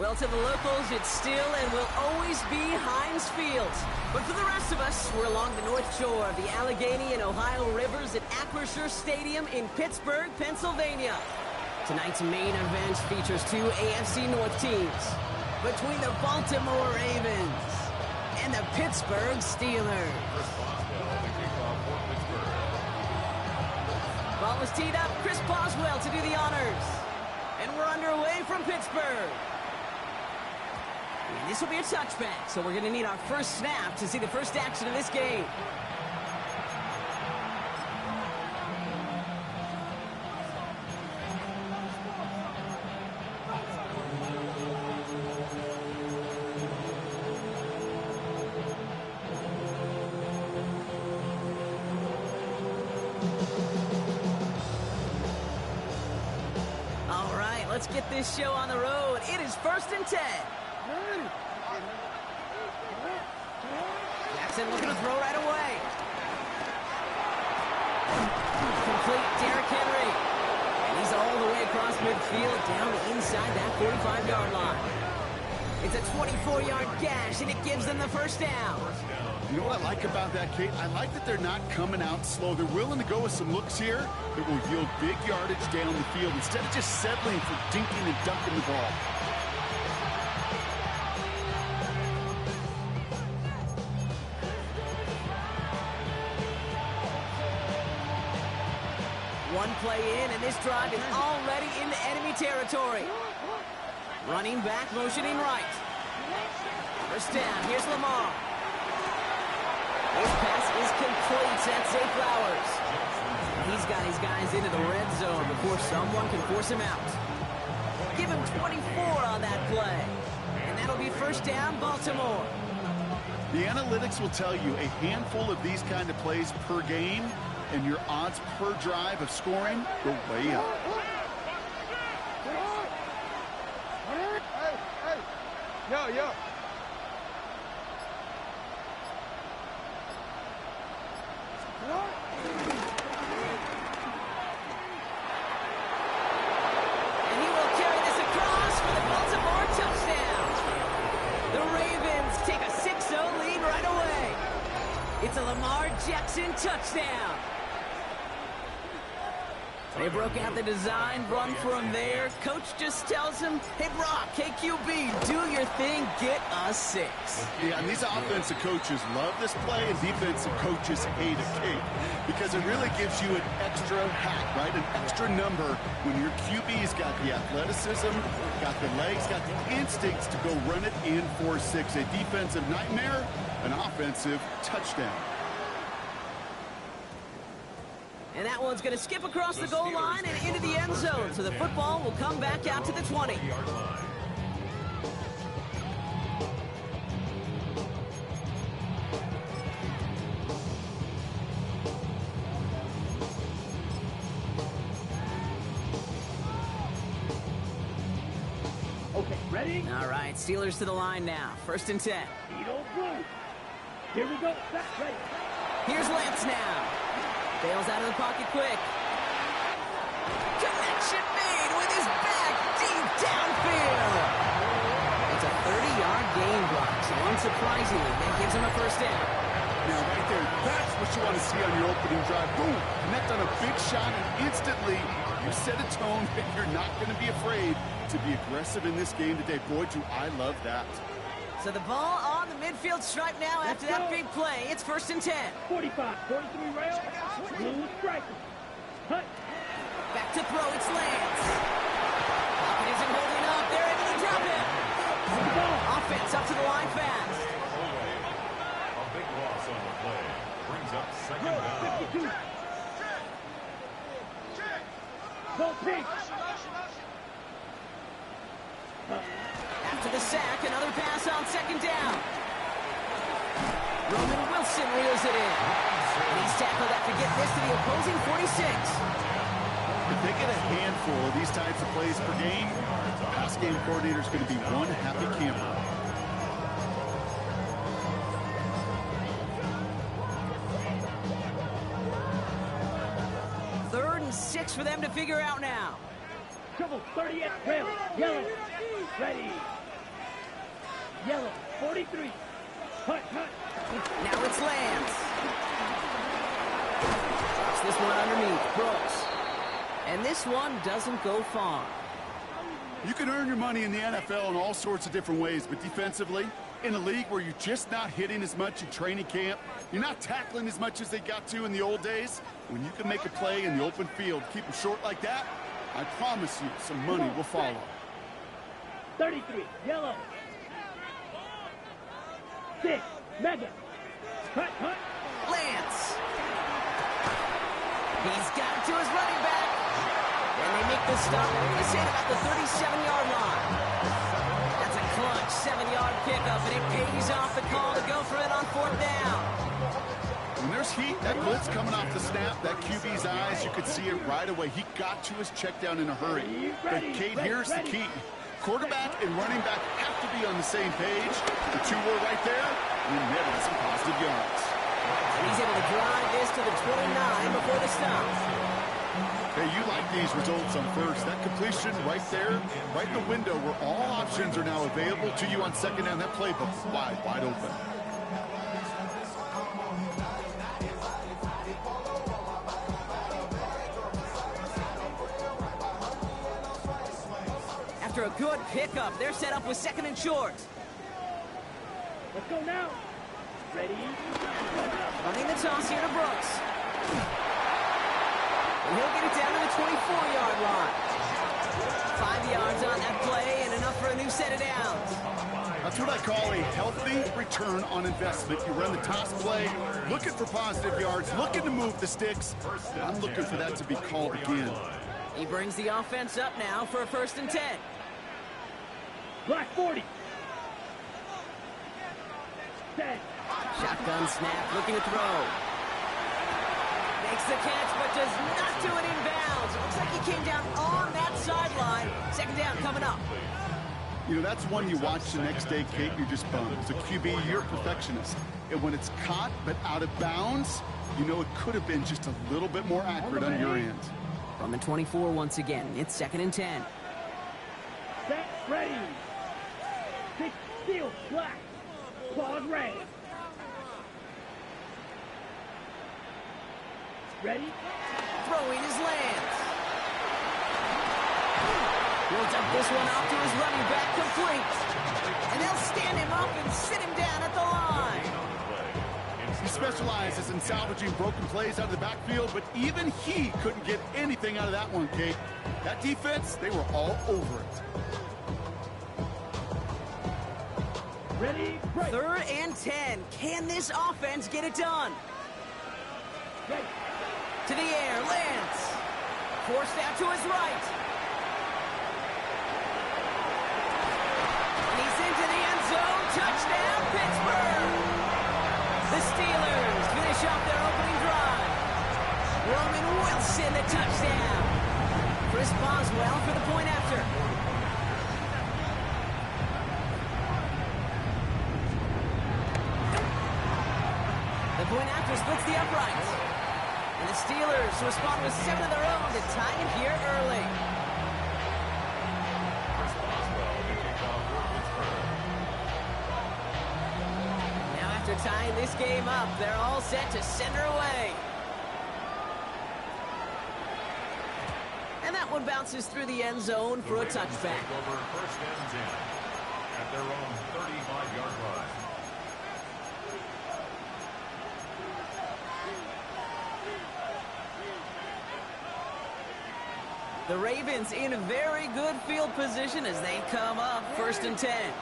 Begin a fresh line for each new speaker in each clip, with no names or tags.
Well, to the locals, it's still and will always be Heinz Field. But for the rest of us, we're along the north shore of the Allegheny and Ohio rivers at Acrisure Stadium in Pittsburgh, Pennsylvania. Tonight's main event features two AFC North teams between the Baltimore Ravens and the Pittsburgh Steelers. Ball was teed up. Chris Boswell to do the honors. And we're underway from Pittsburgh. And this will be a touchback, so we're going to need our first snap to see the first action of this game. All right, let's get this show on the road. It is 1st and 10. Jackson looking to throw right away. Complete Derrick Henry. And he's all the way across midfield down inside that 45-yard line. It's a 24-yard gash, and it gives them the first down.
You know what I like about that, Kate? I like that they're not coming out slow. They're willing to go with some looks here that will yield big yardage down the field instead of just settling for dinking and dunking the ball.
One play in, and this drive is already into enemy territory. Running back, motioning right. First down, here's Lamar. His pass is complete. That's Zay Flowers. He's got his guys into the red zone before someone can force him out. Give him 24 on that play. And that'll be first down, Baltimore.
The analytics will tell you a handful of these kind of plays per game, and your odds per drive of scoring go way up.
Yo.
And he will carry this across for the Baltimore touchdown. The Ravens take a 6-0 lead right away. It's a Lamar Jackson touchdown. They broke out the design run for him there. Coach just tells him, hey, Brock, KQB, do your thing, get us 6.
Yeah, and these offensive coaches love this play, and defensive coaches hate it, Kate, because it really gives you an extra hack, right? An extra number when your QB's got the athleticism, got the legs, got the instincts to go run it in for 6. A defensive nightmare, an offensive touchdown.
And that one's going to skip across the goal line and into the end zone. So the football will come back out to the 20.
Okay, ready?
All right, Steelers to the line now. 1st and 10.
Here we go. That's ready.
Here's Lance now. Bails out of the pocket quick. Connection made with his back deep downfield. It's a 30-yard gain block, so unsurprisingly, that gives him a first down.
Now, right there, that's what you want to see on your opening drive. Boom! Connect on a big shot, and instantly, you set a tone that you're not going to be afraid to be aggressive in this game today. Boy, do I love that.
So the ball on the midfield stripe now after that big play. It's 1st and 10.
45, 43 rail, blue striker. Hut.
Back to throw, it's Lance. Pocket isn't holding up. They're able to drop it. Offense up to the line fast.
A big loss on the play. Brings up 2nd down.
52. Go pig.
After the sack, another pass on 2nd down. Roman Wilson reels it in. And he's tackled after getting this to the opposing 46.
If they get a handful of these types of plays per game, the pass game coordinator is going to be one happy camper.
Third and 6 for them to figure out now.
Trouble 38, rail, yellow, ready. Yellow, 43. Hut, hut.
Now it's Lance. Drops this one underneath. Brooks. And this one doesn't go far.
You can earn your money in the NFL in all sorts of different ways, but defensively, in a league where you're just not hitting as much in training camp, you're not tackling as much as they got to in the old days, when you can make a play in the open field, keep them short like that, I promise you some money will follow.
33, yellow. 6, mega. Hut, hut.
Lance. He's got it to his running back. And they make the stop. We're going to say about the 37-yard line. That's a clutch 7-yard pickup, and it pays off the call to go for it on 4th down.
When there's heat, that blitz coming off the snap, that QB's eyes, you could see it right away. He got to his check down in a hurry. But Kate, here's the key. Quarterback and running back have to be on the same page. The two were right there, and you're netting some positive yards.
And he's able to drive this to the 29 before the stop.
Hey, you like these results on first. That completion right there, right in the window where all options are now available to you on second down. That playbook wide open.
After a good pickup, they're set up with 2nd and short.
Let's go now. Ready?
Running the toss here to Brooks. And he'll get it down to the 24-yard line. 5 yards on that play and enough for a new set of downs.
That's what I call a healthy return on investment. You run the toss play, looking for positive yards, looking to move the sticks. I'm looking for that to be called again.
He brings the offense up now for a 1st and 10.
Black 40. 10.
Shotgun snap, looking to throw. Makes the catch, but does not do it in bounds. It looks like he came down on that sideline. 2nd down coming up.
You know, that's one you watch the next day, Kate, you're just bummed. As a QB, you're a perfectionist. And when it's caught but out of bounds, you know it could have been just a little bit more accurate on your end.
From the 24 once again, it's 2nd and 10.
Set, ready. 6, steel, black. Claws red. Ready?
Throwing his Lance. He'll dump this one off to his running back, complete. And they'll stand him up and sit him down at the line.
He specializes in salvaging broken plays out of the backfield, but even he couldn't get anything out of that one, Kate. That defense, they were all over it.
Ready? Break.
3rd and 10. Can this offense get it done?
Ready.
To the air, Lance. Forced out to his right. And he's into the end zone. Touchdown, Pittsburgh. The Steelers finish off their opening drive. Roman Wilson, the touchdown. Chris Boswell for the point after. The point after splits the uprights. And the Steelers respond with 7 of their own to tie it here early. Now after tying this game up, they're all set to send her away. And that one bounces through the end zone for a touchback.
Over 1st and 10 at their own 35-yard line.
The Ravens in very good field position as they come up 1st and 10.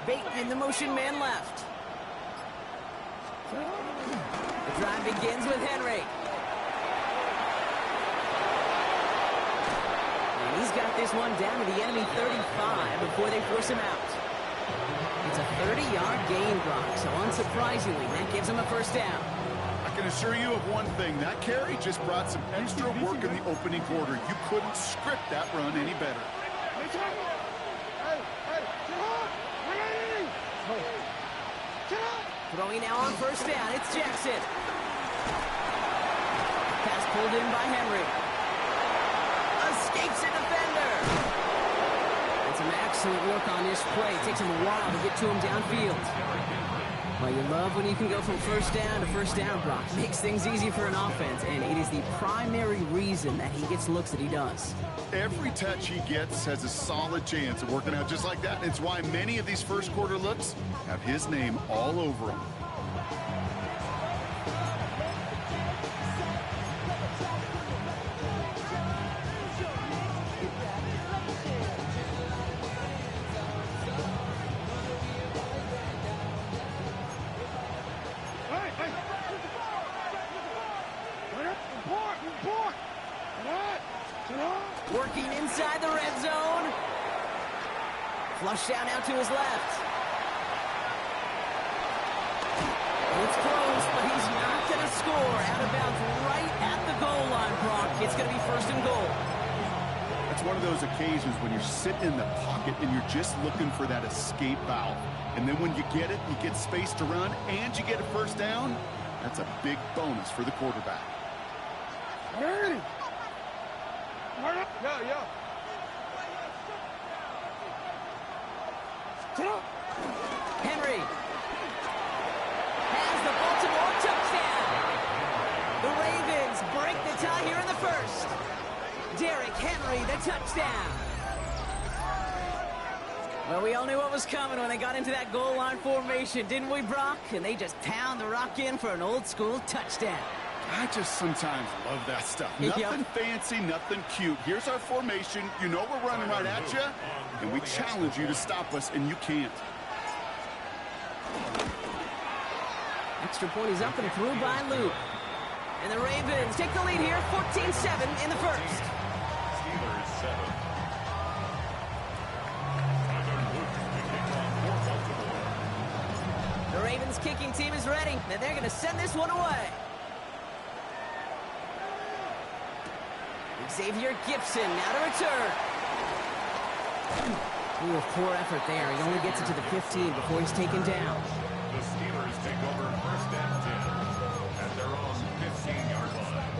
Bateman, the motion man left. The drive begins with Henry. And he's got this one down to the enemy 35 before they force him out. It's a 30-yard gain, Brock, so unsurprisingly, that gives him a 1st down.
I can assure you of one thing. That carry just brought some extra work in the opening quarter. You couldn't script that run any better.
Get up!
Throwing now on first down. It's Jackson. Pass pulled in by Henry. Escapes a defender. And some excellent work on this play. It takes him a while to get to him downfield. Well, you love when you can go from first down to first down, Brock. Makes things easy for an offense, and it is the primary reason that he gets looks that he does.
Every touch he gets has a solid chance of working out just like that. It's why many of these first quarter looks have his name all over them.
Working inside the red zone. Flush down out to his left. It's close, but he's not going to score. Out of bounds right at the goal line, Brock. It's going to be first and goal.
It's one of those occasions when you're sitting in the pocket and you're just looking for that escape valve. And then when you get it, you get space to run, and you get a first down. That's a big bonus for the quarterback.
Hey! Yo.
Henry has the Baltimore touchdown. The Ravens break the tie here in the first. Derrick Henry, the touchdown. Well, we all knew what was coming when they got into that goal line formation, didn't we, Brock? And they just pound the rock in for an old-school touchdown.
I just sometimes love that stuff. Nothing fancy, nothing cute. Here's our formation. You know we're running right at you, and we challenge you to stop us, and you can't.
Extra point is up and through by Luke. And the Ravens take the lead here, 14-7 in the first.
Steelers 7.
The Ravens kicking team is ready, and they're going to send this one away. Xavier Gibson now to return. Ooh, a poor effort there. He only gets it to the 15 before he's taken down.
The Steelers take over first and 10 at their own 15-yard line.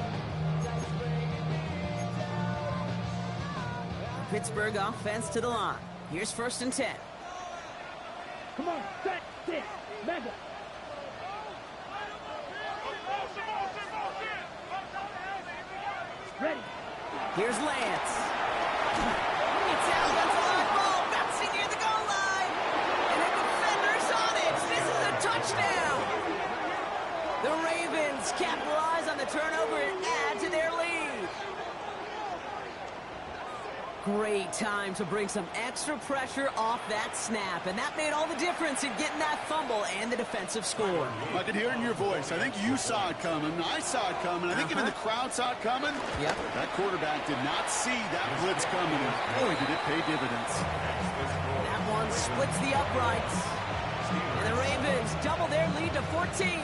Pittsburgh offense to the line. Here's first and 10.
Come on, set, sit, mega. Ready.
Here's Lance. It's out, that's a line ball, bouncing near the goal line. And the defender's on it. This is a touchdown. The Ravens capitalize on the turnover and add to their lead. Great time to bring some extra pressure off that snap, and that made all the difference in getting that fumble and the defensive score.
I could hear it in your voice. I think you saw it coming. I saw it coming. I think even the crowd saw it coming.
Yep.
That quarterback did not see that blitz coming, and boy, did it pay dividends.
That one splits the uprights. And the Ravens double their lead to 14.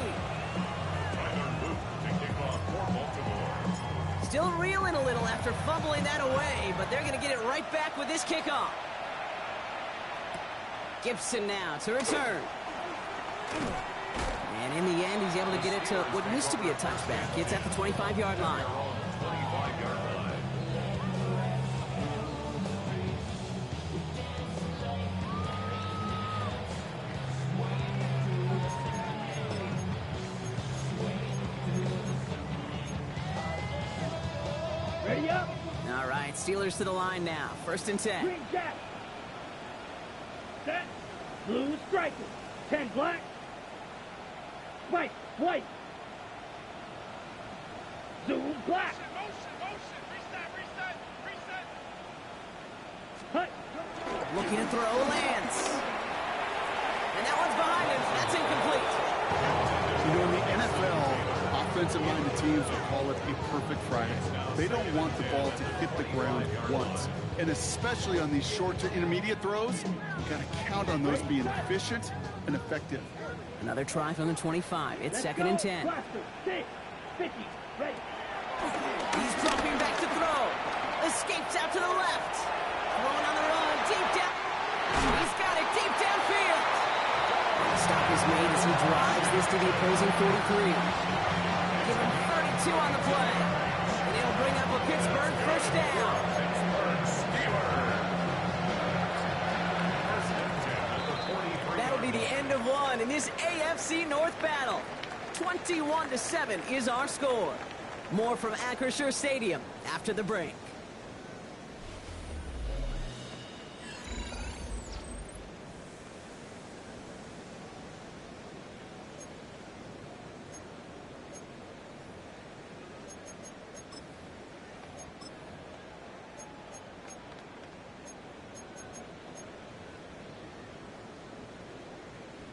Still reeling a little after fumbling that away, but they're going to get it right back with this kickoff. Gibson now to return. And in the end, he's able to get it to what used to be a touchback. It's at the 25-yard line.
25-yard line.
Ready up.
All right, Steelers to the line now. First and 10.
Green jack. Set. Blue striker. 10 black. White. White. Zoom black. Hut.
Looking to throw Lance. And that one's behind him. That's incomplete.
You know, in the NFL, offensive-minded teams will call it a perfect Friday. They don't want the ball to hit the ground once. And especially on these short to intermediate throws, you've got to count on those being efficient and effective.
Another try from the 25. It's second and 10.
Blaster. 6. 50. Ready.
He's dropping back to throw. Escapes out to the left. Throwing on the run. Deep down. He's got it deep downfield. The stop is is made as he drives this to the opposing 43. Give him 32 on the play. And it'll bring up a Pittsburgh first down. That'll be the end of one in this AFC North battle. 21-7 is our score. More from Acrisure Stadium after the break.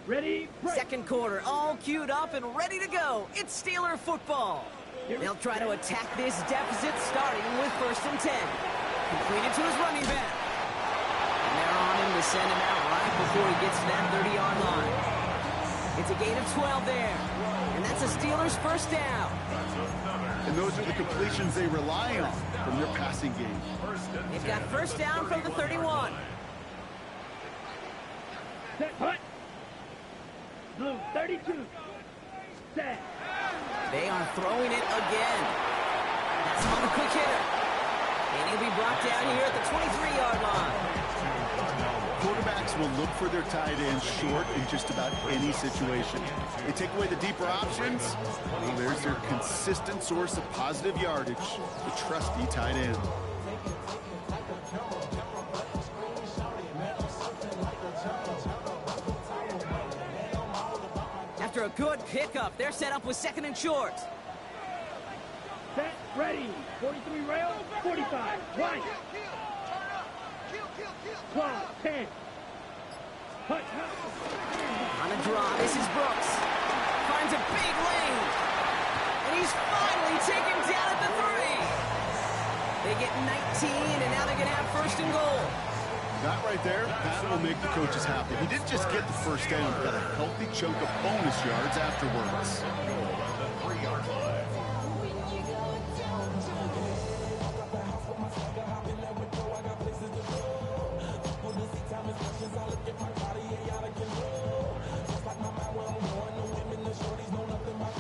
Ready, break.
Second quarter, all queued up and ready to go. It's Steeler football. They'll try to attack this deficit starting with 1st and 10. Completed to his running back. And they're on him to send him out right before he gets to that 30-yard line. It's a gain of 12 there. And that's a Steelers first down.
And those are the completions they rely on from their passing game.
They've got first down from the 31.
Set, hut. Blue, 32. Set.
They are throwing it again. That's on the quick hitter. And he'll be brought down here at the 23-yard line.
Quarterbacks will look for their tight ends short in just about any situation. They take away the deeper options. Well, there's their consistent source of positive yardage, the trusty tight end.
After a good pickup, they're set up with 2nd and short.
Set, ready. 43 rail, 45. Right. 12, 10. Hut, hut.
On a draw, this is Brooks. Finds a big lane. And he's finally taken down at the 3. They get 19, and now they're going to have 1st and goal.
That right there, that will make the coaches happy. He didn't just get the first down, he got a healthy chunk of bonus yards afterwards.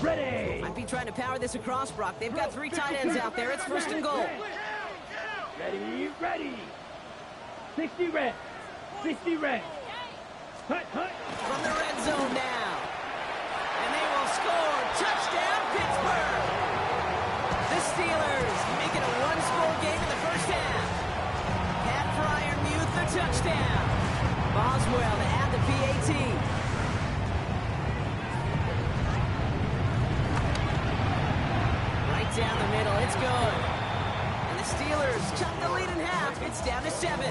Ready.
Might be trying to power this across, Brock. They've got 3 tight ends out there. It's 1st and goal.
Ready, ready. 60 red. 60 red. Hut, hut.
From the red zone now. And they will score. Touchdown, Pittsburgh. The Steelers make it a 1-score game in the first half. Pat Fryermuth the touchdown. Boswell to add the PAT. Right down the middle. It's good. And the Steelers cut the lead in half. It's down to 7.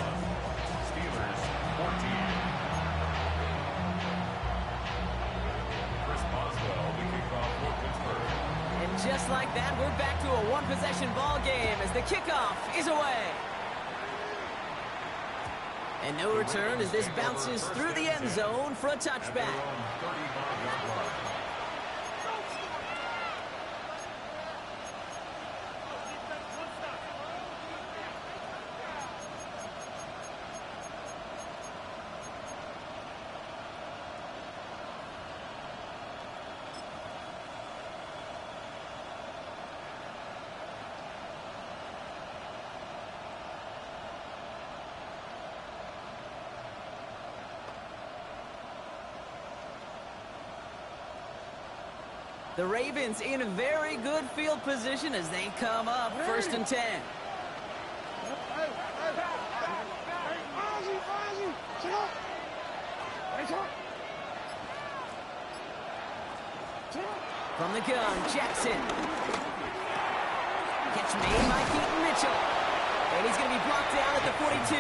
Steelers 14. Chris Boswell, the kickoff for Pittsburgh.
And just like that, we're back to a 1-possession ball game as the kickoff is away. And no return as this bounces through the end zone for a touchback. The Ravens in a very good field position as they come up 1st and 10. From the gun, Jackson. Catch made by Keaton Mitchell. And he's going to be blocked down at the 42.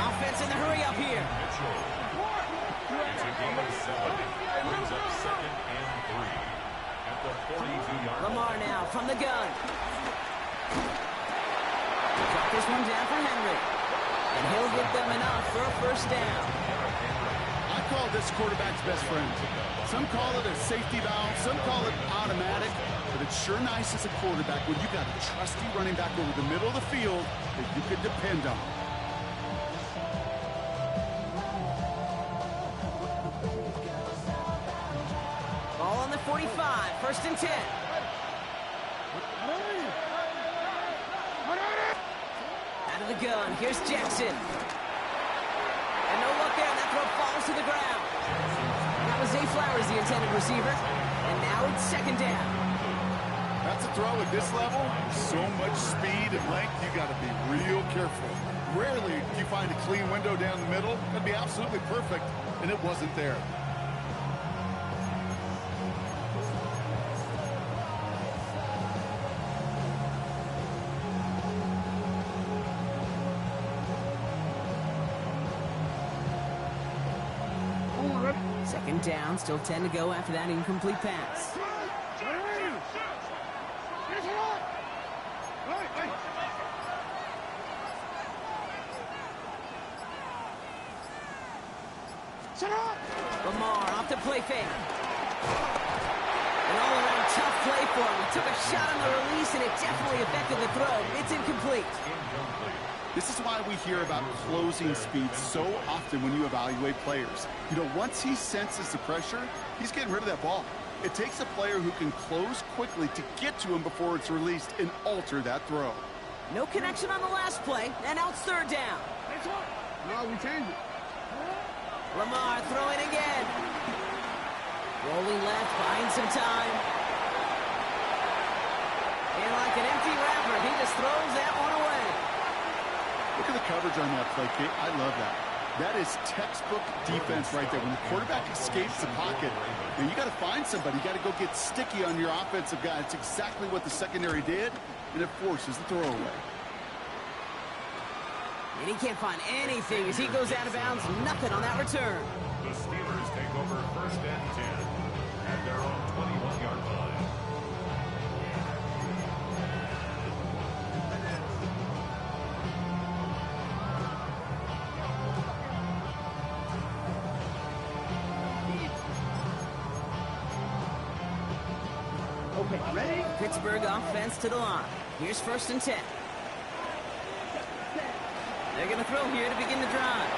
Offense in the hurry up here.
It's a gain of 7. Brings up 2nd and 3 at the 42-yard line.
Lamar now from the gun. Drop this one down for Henry. And he'll get them enough for a first down.
I call this quarterback's best friend. Some call it a safety valve, some call it automatic, but it's sure nice as a quarterback when you got a trusty running back over the middle of the field that you can depend on.
Out of the gun, here's Jackson. And no look there, that throw falls to the ground. That was Zay Flowers, the intended receiver. And now it's second down.
That's a throw at this level. So much speed and length, you got to be real careful. Rarely do you find a clean window down the middle. That'd be absolutely perfect, and it wasn't there.
Second down, still 10 to go after that incomplete pass. Lamar off the play fake. An all-around tough play for him. He took a shot on the release, and it definitely affected the throw. It's incomplete.
This is why we hear about closing speed so often when you evaluate players. You know, once he senses the pressure, he's getting rid of that ball. It takes a player who can close quickly to get to him before it's released and alter that throw.
No connection on the last play, and now it's third down.
No, we changed it.
Lamar throwing again. Rolling left, buying some time. And like an empty wrapper, he just throws that one away.
Look at the coverage on that play, Kate. I love that. That is textbook defense right there. When the quarterback escapes the pocket, you got to find somebody. You got to go get sticky on your offensive guy. It's exactly what the secondary did, and it forces the throwaway.
And he can't find anything as he goes out of bounds. Nothing on that return.
The Steelers take over first and 10 at their own 21-yard line.
Okay, ready?
Pittsburgh offense to the line. Here's first and 10. They're going to throw here to begin the drive.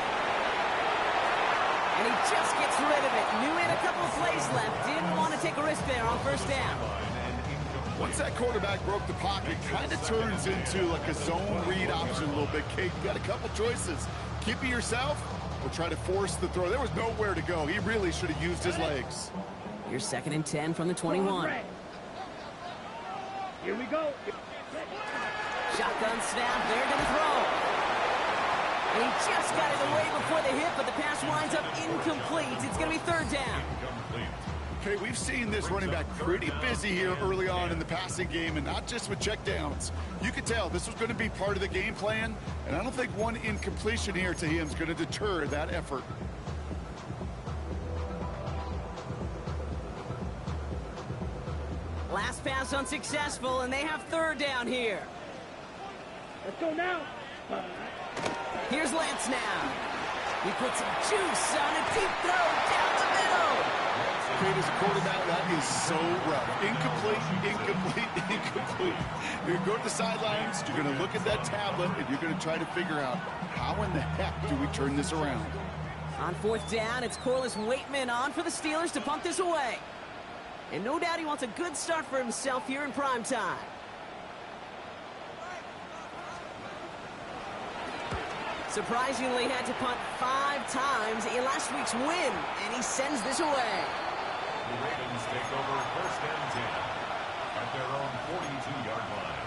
And he just gets rid of it. Knew he had a couple of plays left. Didn't want to take a risk there on first down.
Once that quarterback broke the pocket, kind of turns into like a zone read option a little bit, Kate. You got a couple choices. Keep it yourself or try to force the throw. There was nowhere to go. He really should have used his legs.
Here's second and 10 from the 21.
Here we go.
Shotgun snap. They're going to throw. And he just got it away before the hit, but the pass winds up incomplete. It's going to be third down.
Okay, we've seen this running back pretty busy here early on in the passing game, and not just with checkdowns. You could tell this was going to be part of the game plan, and I don't think one incompletion here to him is going to deter that effort.
Last pass unsuccessful, and they have third down here.
Let's go now.
Here's Lance now. He puts some juice on a deep throw down the middle.
Kate, as a quarterback, that is so rough. Incomplete, incomplete, incomplete. You're going to go to the sidelines, you're going to look at that tablet, and you're going to try to figure out how in the heck do we turn this around.
On fourth down, it's Corliss Waitman on for the Steelers to punt this away. And no doubt he wants a good start for himself here in prime time. Surprisingly, had to punt 5 times in last week's win, and he sends this away.
The Ravens take over first and 10 at their own 42-yard line.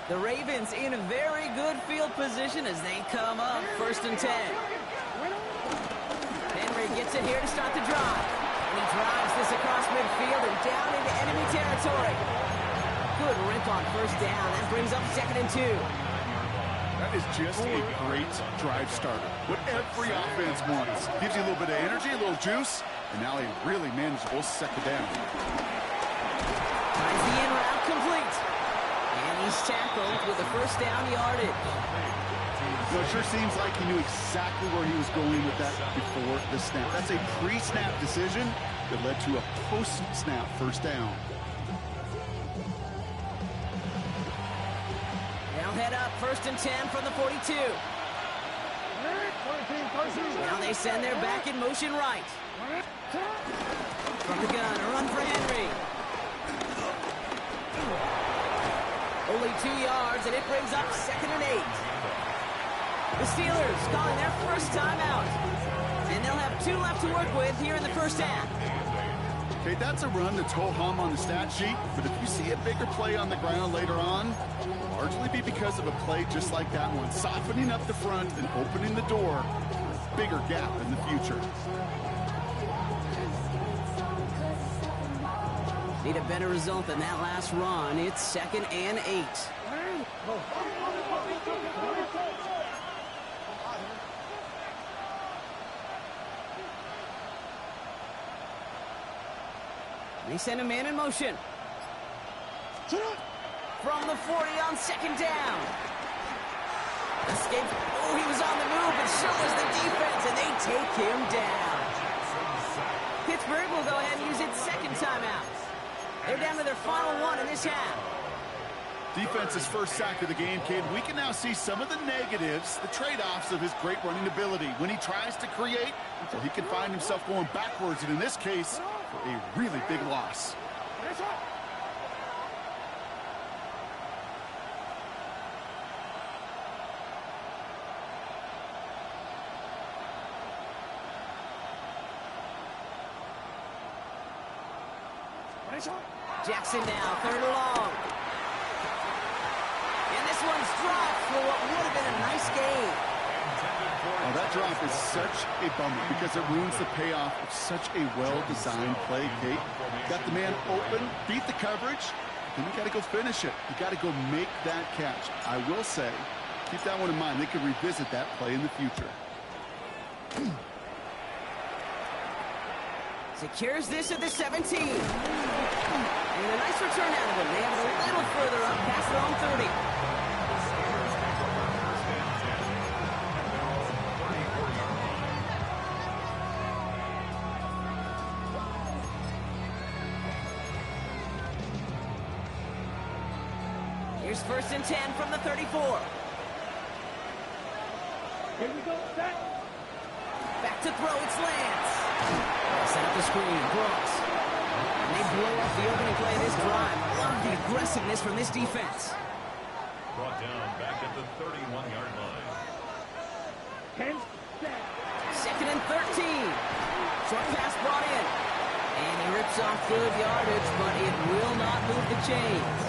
The Ravens in a very good field position as they come up first and 10. Henry gets it here to start the drive. And he drives this across midfield and down into enemy territory. Good rip on first down. That brings up second and 2.
That is just a great drive starter. What every offense wants. Gives you a little bit of energy, a little juice, and now a really manageable second down.
Finds the in route complete. And he's tackled with a first down yardage.
Well, it sure seems like he knew exactly where he was going with that before the snap. That's a pre-snap decision that led to a post-snap first down.
They'll head up First and 10 from the 42. Now they send their back in motion right. From the gun, a run for Henry. Only 2 yards, and it brings up 2nd and 8. The Steelers calling their first timeout. And they'll have 2 left to work with here in the first half.
Okay, that's a run that's ho-hum on the stat sheet, but if you see a bigger play on the ground later on, it'll largely be because of a play just like that one, softening up the front and opening the door for a bigger gap in the future.
Need a better result than that last run. It's 2nd and 8. They send a man in motion. From the 40 on 2nd down. Escape. Oh, he was on the move, and so was the defense, and they take him down. Pittsburgh will go ahead and use its 2nd timeout. They're down to their final 1 in this half.
Defense's first sack of the game, kid. We can now see some of the negatives, the trade-offs of his great running ability. When he tries to create, so he can find himself going backwards, and in this case, for a really big loss.
Jackson now, 3rd and long. And this one's dropped for what would have been a nice game.
Oh, that drop is such a bummer because it ruins the payoff of such a well-designed play, Kate. Got the man open, beat the coverage, then you got to go finish it. You got to go make that catch. I will say, keep that one in mind. They could revisit that play in the future.
Secures this at the 17. And a nice return out of him. They have it a little further up past their own 30. Here's 1st and 10 from the 34.
Here we go, set.
Back to throw, it's Lance. Set up the screen, Brooks. And they blow up the opening play of this drive. Love the aggressiveness from this defense.
Brought down back at the 31-yard line.
10, set.
2nd and 13. Short pass brought in. And he rips off good yardage, but it will not move the chains.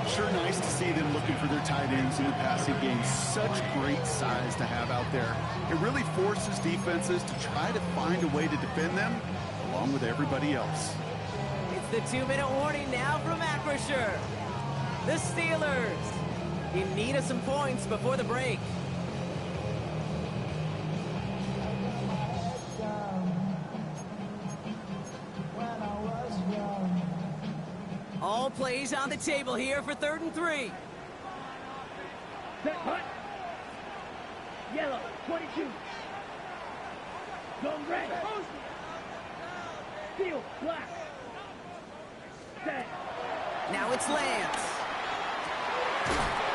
Sure nice to see them looking for their tight ends in the passing game. Such great size to have out there. It really forces defenses to try to find a way to defend them along with everybody else.
It's the 2-minute warning now from Acrisure. The Steelers in need of some points before the break. All plays on the table here for 3rd and 3.
Set, hut. Yellow, 22. Zone red. Field, black. Set.
Now it's Lance.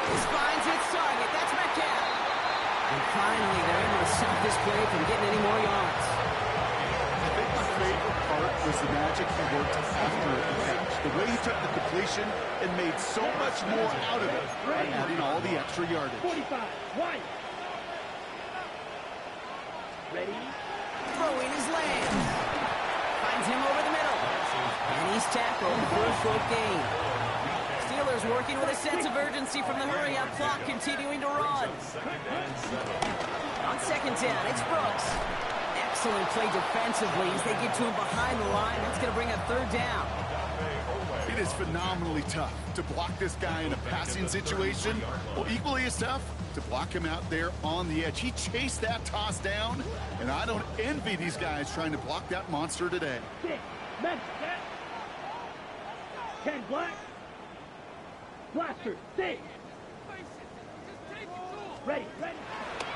This finds its target. That's Metcalf. And finally, they're able to stop this play from getting any more yards.
I think my favorite part was the magic he worked after the catch. The way he took the completion and made so much more out of it by adding all the extra yardage.
45, wide. Ready?
Throwing his Lance. Finds him over the middle. And he's tackled for a short gain. Steelers working with a sense of urgency from the hurry-up clock, continuing to run. On 2nd down, it's Brooks. Excellent play defensively as they get to him behind the line. That's going to bring a 3rd down.
It is phenomenally tough to block this guy in a passing situation. Well, equally as tough to block him out there on the edge. He chased that toss down, and I don't envy these guys trying to block that monster today.
6, men, set. 10, black. Blaster, 6. Ready, ready.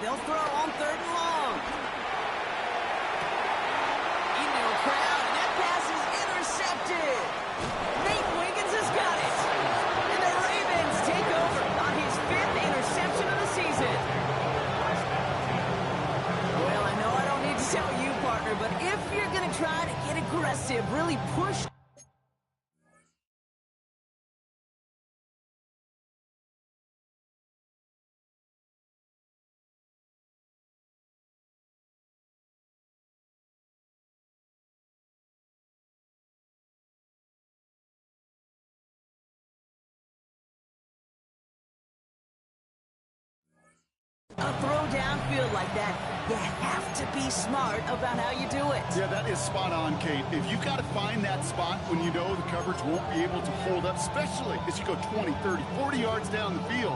They'll throw on 3rd and long. Into a crowd, and that pass is intercepted. Nate Wiggins has got it. And the Ravens take over on his 5th try to get aggressive, really push. A throw downfield like that, you have to be smart about how you do it.
Yeah, that is spot on, Kate. If you've got to find that spot when you know the coverage won't be able to hold up, especially as you go 20, 30, 40 yards down the field.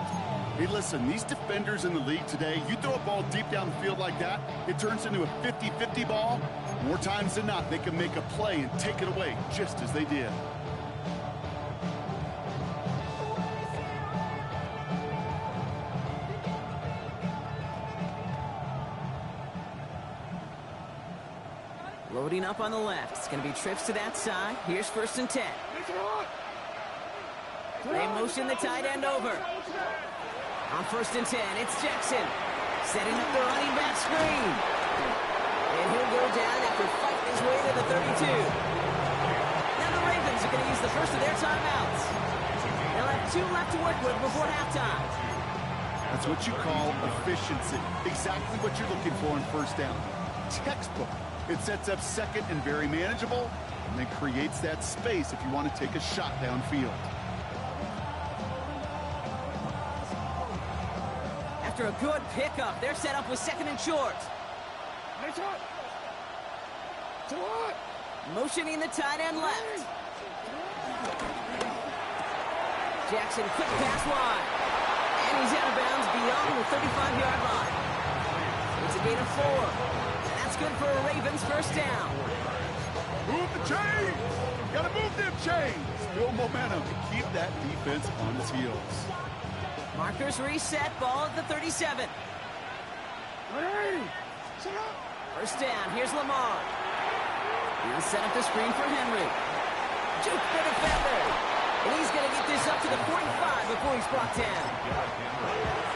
Hey, listen, these defenders in the league today, you throw a ball deep down the field like that, it turns into a 50-50 ball. More times than not, they can make a play and take it away just as they did.
Loading up on the left. It's going to be trips to that side. Here's 1st and 10. They motion the tight end over. On 1st and 10, it's Jackson. Setting up the running back screen. And he'll go down after fighting his way to the 32. Now the Ravens are going to use the first of their timeouts. They'll have 2 left to work with before halftime.
That's what you call efficiency. Exactly what you're looking for on 1st down. Textbook. It sets up 2nd and very manageable, and then creates that space if you want to take a shot downfield.
After a good pickup, they're set up with 2nd and short. Motioning the tight end left. Jackson, quick pass wide. And he's out of bounds beyond the 35-yard line. It's a gain of 4. Good for a Ravens 1st down.
Move the chains! Gotta move them chains! Build momentum to keep that defense on its heels.
Markers reset, ball at the 37. 1st down, here's Lamar. He'll set up the screen for Henry. Juke the defender. And he's going to get this up to the 45 before he's brought down.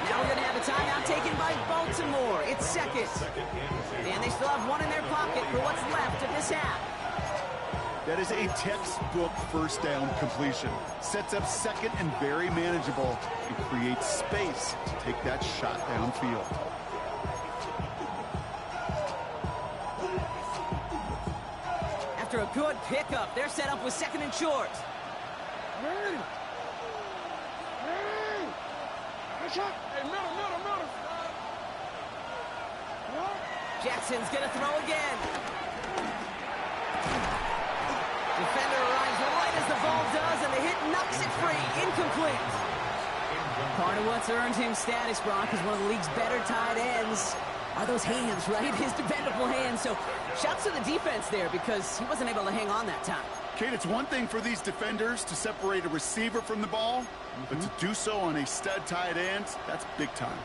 Now we're going to have a timeout taken by Baltimore. It's 2nd. And they still have 1 in their pocket for what's left of this half.
That is a textbook 1st down completion. Sets up 2nd and very manageable and creates space to take that shot downfield.
After a good pickup, they're set up with 2nd and short. Jackson's gonna throw again. Defender arrives right as the ball does, and the hit knocks it free. Incomplete. Part of what's earned him status, Brock, is one of the league's better tight ends. Are those hands, right? His dependable hands. So shouts to the defense there because he wasn't able to hang on that time.
Kate, it's one thing for these defenders to separate a receiver from the ball, but to do so on a stud tight end, that's big time.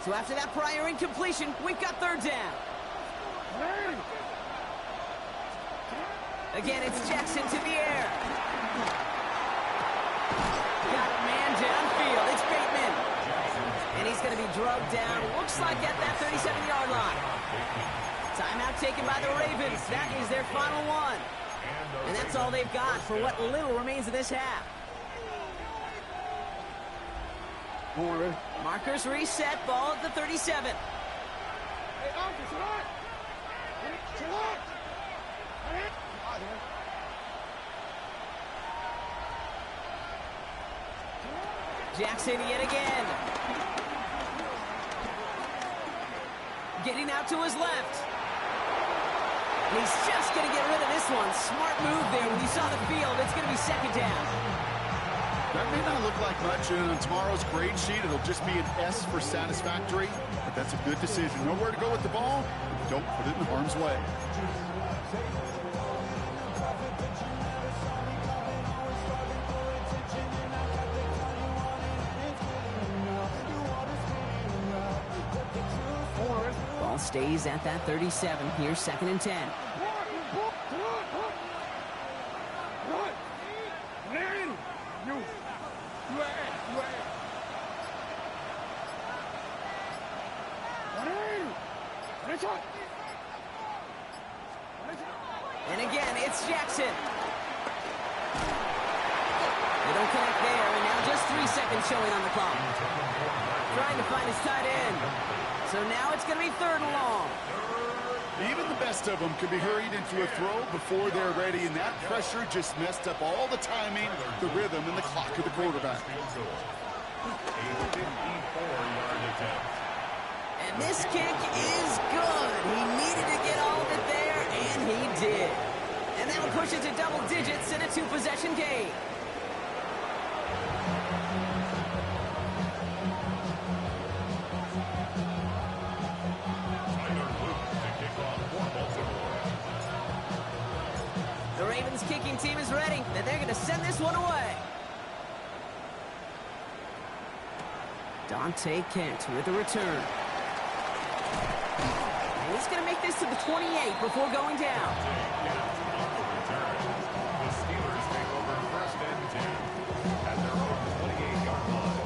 So after that prior incompletion, we've got 3rd down. Again, it's Jackson to the air. Got a man downfield. It's Bateman. And he's going to be drugged down. Looks like at that 37-yard line. Timeout taken by the Ravens. That is their final one. And that's all they've got for what little remains of this half. Markers reset, ball at the 37. Jackson yet again. Getting out to his left. And he's just going to get rid of this one. Smart move there. When you saw the field, it's going to be 2nd down.
That may not look like much, and on tomorrow's grade sheet, it'll just be an S for satisfactory, but that's a good decision. Know where to go with the ball, but don't put it in harm's way.
Ball stays at that 37. Here's 2nd and 10. And again, it's Jackson. They don't connect there, and now just 3 seconds showing on the clock. Trying to find his tight end. So now it's going to be 3rd and long.
Even the best of them can be hurried into a throw before they're ready, and that pressure just messed up all the timing, the rhythm, and the clock of the quarterback.
A 54-yard attempt.
And this kick is good. He needed to get all of it there, and he did. And that'll push it to double digits in a 2-possession game. The Ravens kicking team is ready, and they're going to send this one away. Dante Kent with a return. And he's going to make this to the 28 before going down.
The Steelers take over 1st and 10 at their own 28-yard line.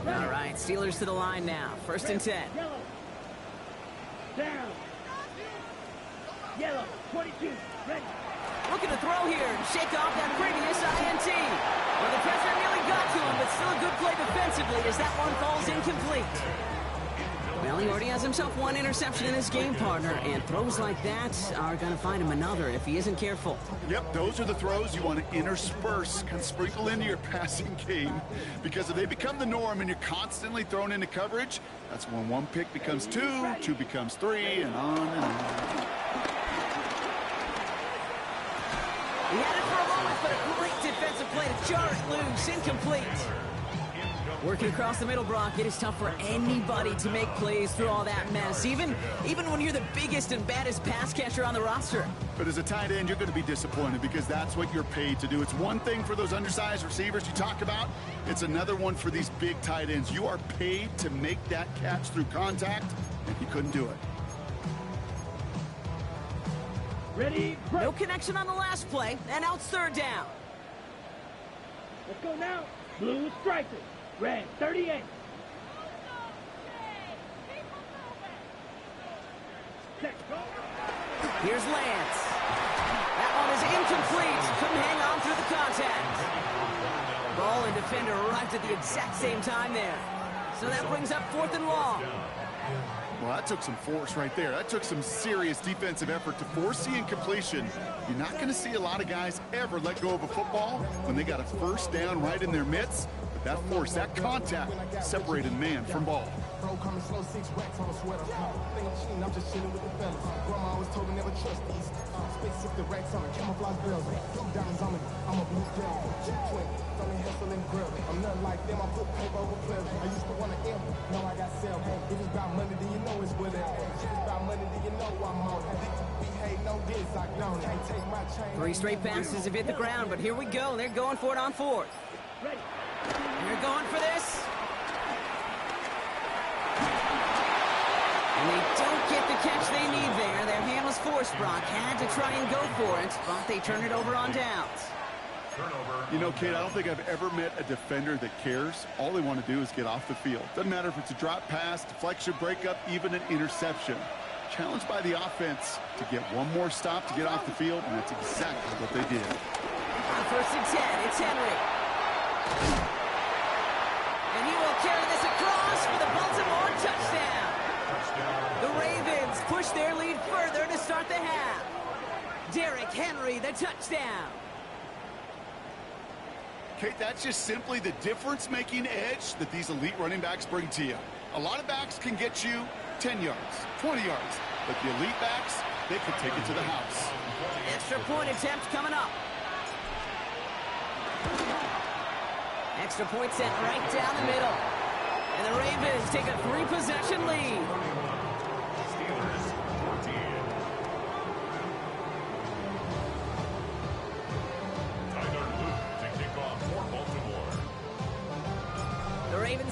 All right, Steelers to the line now. 1st and 10.
Yellow. Down. Yellow. 22. Ready.
Looking to throw here and shake off that previous INT. Well, the pressure nearly got to him, but still a good play defensively as that one falls incomplete. Well, he already has himself 1 interception in his game, partner, and throws like that are going to find him another if he isn't careful.
Yep, those are the throws you want to intersperse and sprinkle into your passing game, because if they become the norm and you're constantly thrown into coverage, that's when 1 pick becomes 2, 2 becomes 3, and on and on.
He had it for a moment, but a great defensive play to jar it loose, incomplete. Working across the middle, Brock, it is tough for anybody to make plays through all that mess, even when you're the biggest and baddest pass catcher on the roster.
But as a tight end, you're going to be disappointed because that's what you're paid to do. It's one thing for those undersized receivers you talk about. It's another one for these big tight ends. You are paid to make that catch through contact, and he couldn't do it.
Ready. Break.
No connection on the last play, and now it's 3rd down.
Let's go now. Blue striker. Red. 38. Let's go.
Here's Lance. That one is incomplete. Couldn't hang on through the contact. Ball and defender arrived at the exact same time there. So that brings up 4th and long.
Well, that took some force right there. That took some serious defensive effort to force the incompletion. You're not going to see a lot of guys ever let go of a football when they got a 1st down right in their midst. But that force, that contact, separated man from ball.
Bro, coming slow, 6 racks on a sweater. Think I'm cheating, I'm just chilling with the fellas. Grandma always told me never trust these. Space the racks on me, camouflage girls. Diamonds on me, I'm a blue girl. Twin, don't hustle and grill. I'm nothing like them, I put paper over players. I used to want to M, now I got sell. If it's about money, then you know it's with it. If it's about money, then you know I'm on it. Behave, no this, I don't. Can't take my chain.
3 straight passes have hit the ground, but here we go. They're going for it on 4th.
Ready.
And they're going for this. And they don't get the catch they need there. Their hand was forced, Brock. Had to try and go for it, but they turn it over on downs.
You know, Kate, I don't think I've ever met a defender that cares. All they want to do is get off the field. Doesn't matter if it's a drop pass, deflection, breakup, even an interception. Challenged by the offense to get one more stop to get off the field, and that's exactly what they did.
On 1st and 10, it's Henry. And he will carry this across for the Baltimore touchdown. The Ravens push their lead further to start the half. Derrick Henry, the touchdown.
Kate, that's just simply the difference-making edge that these elite running backs bring to you. A lot of backs can get you 10 yards, 20 yards, but the elite backs, they can take it to the house.
Extra point attempt coming up. Extra point sent right down the middle. And the Ravens take a 3-possession lead.
Steelers 14. Tyler Luke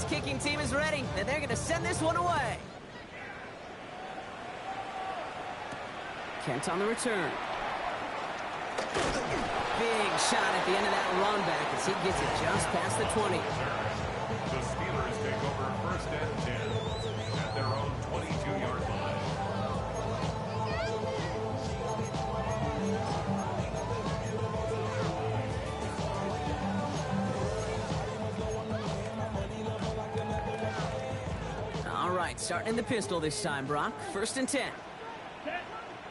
kicking team is ready, and they're going to send this one away. Kent on the return. Big shot at the end of that run back as he gets it just past the 20.
The Steelers take over first and 10 at their own 22-yard line.
All right, starting in the pistol this time, Brock. First and 10.
Set.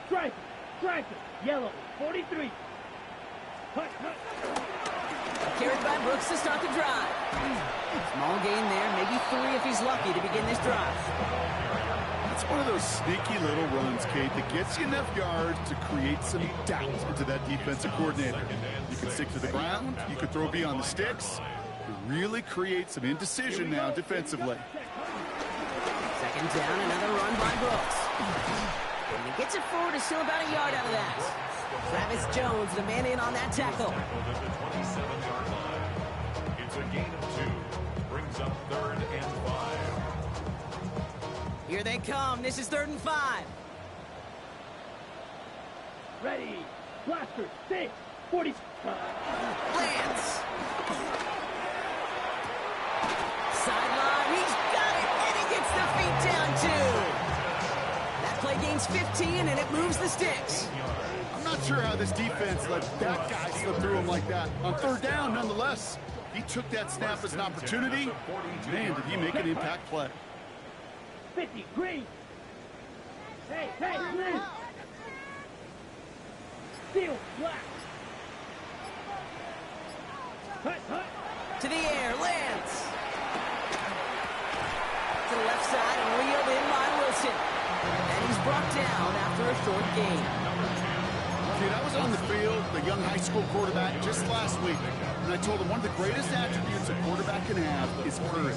Striker. Striker. Yellow. 43. Hut, hut.
Carried by Brooks to start the drive. Small gain there, maybe 3 if he's lucky to begin this drive.
It's one of those sneaky little runs, Kate, that gets you enough yards to create some doubt into that defensive coordinator. You can stick to the ground, you can throw beyond the sticks, you really create some indecision now defensively.
Second down, another run by Brooks. And he gets it forward, is still about a yard out of that. Travis Jones, the man in on that tackle.
Tackled at the 27-yard line. It's a gain of 2. Brings up third and 5.
Here they come. This is 3rd and 5.
Ready. Blaster. 6. 40.
Lance. Sideline. He's got it, and he gets the feet down, too. That play gains 15, and it moves the sticks.
I'm not sure how this defense let that guy slip through him like that. On 3rd down, nonetheless, he took that snap as an opportunity. Man, did he make an impact play.
50. Green. Hey, green. Steel. Black. Hut, hut.
To the air, Lance. To the left side, and reeled in by Wilson. And he's brought down after a short gain.
Dude, I was on the field, the young high school quarterback, just last week, and I told him one of the greatest attributes a quarterback can have is courage.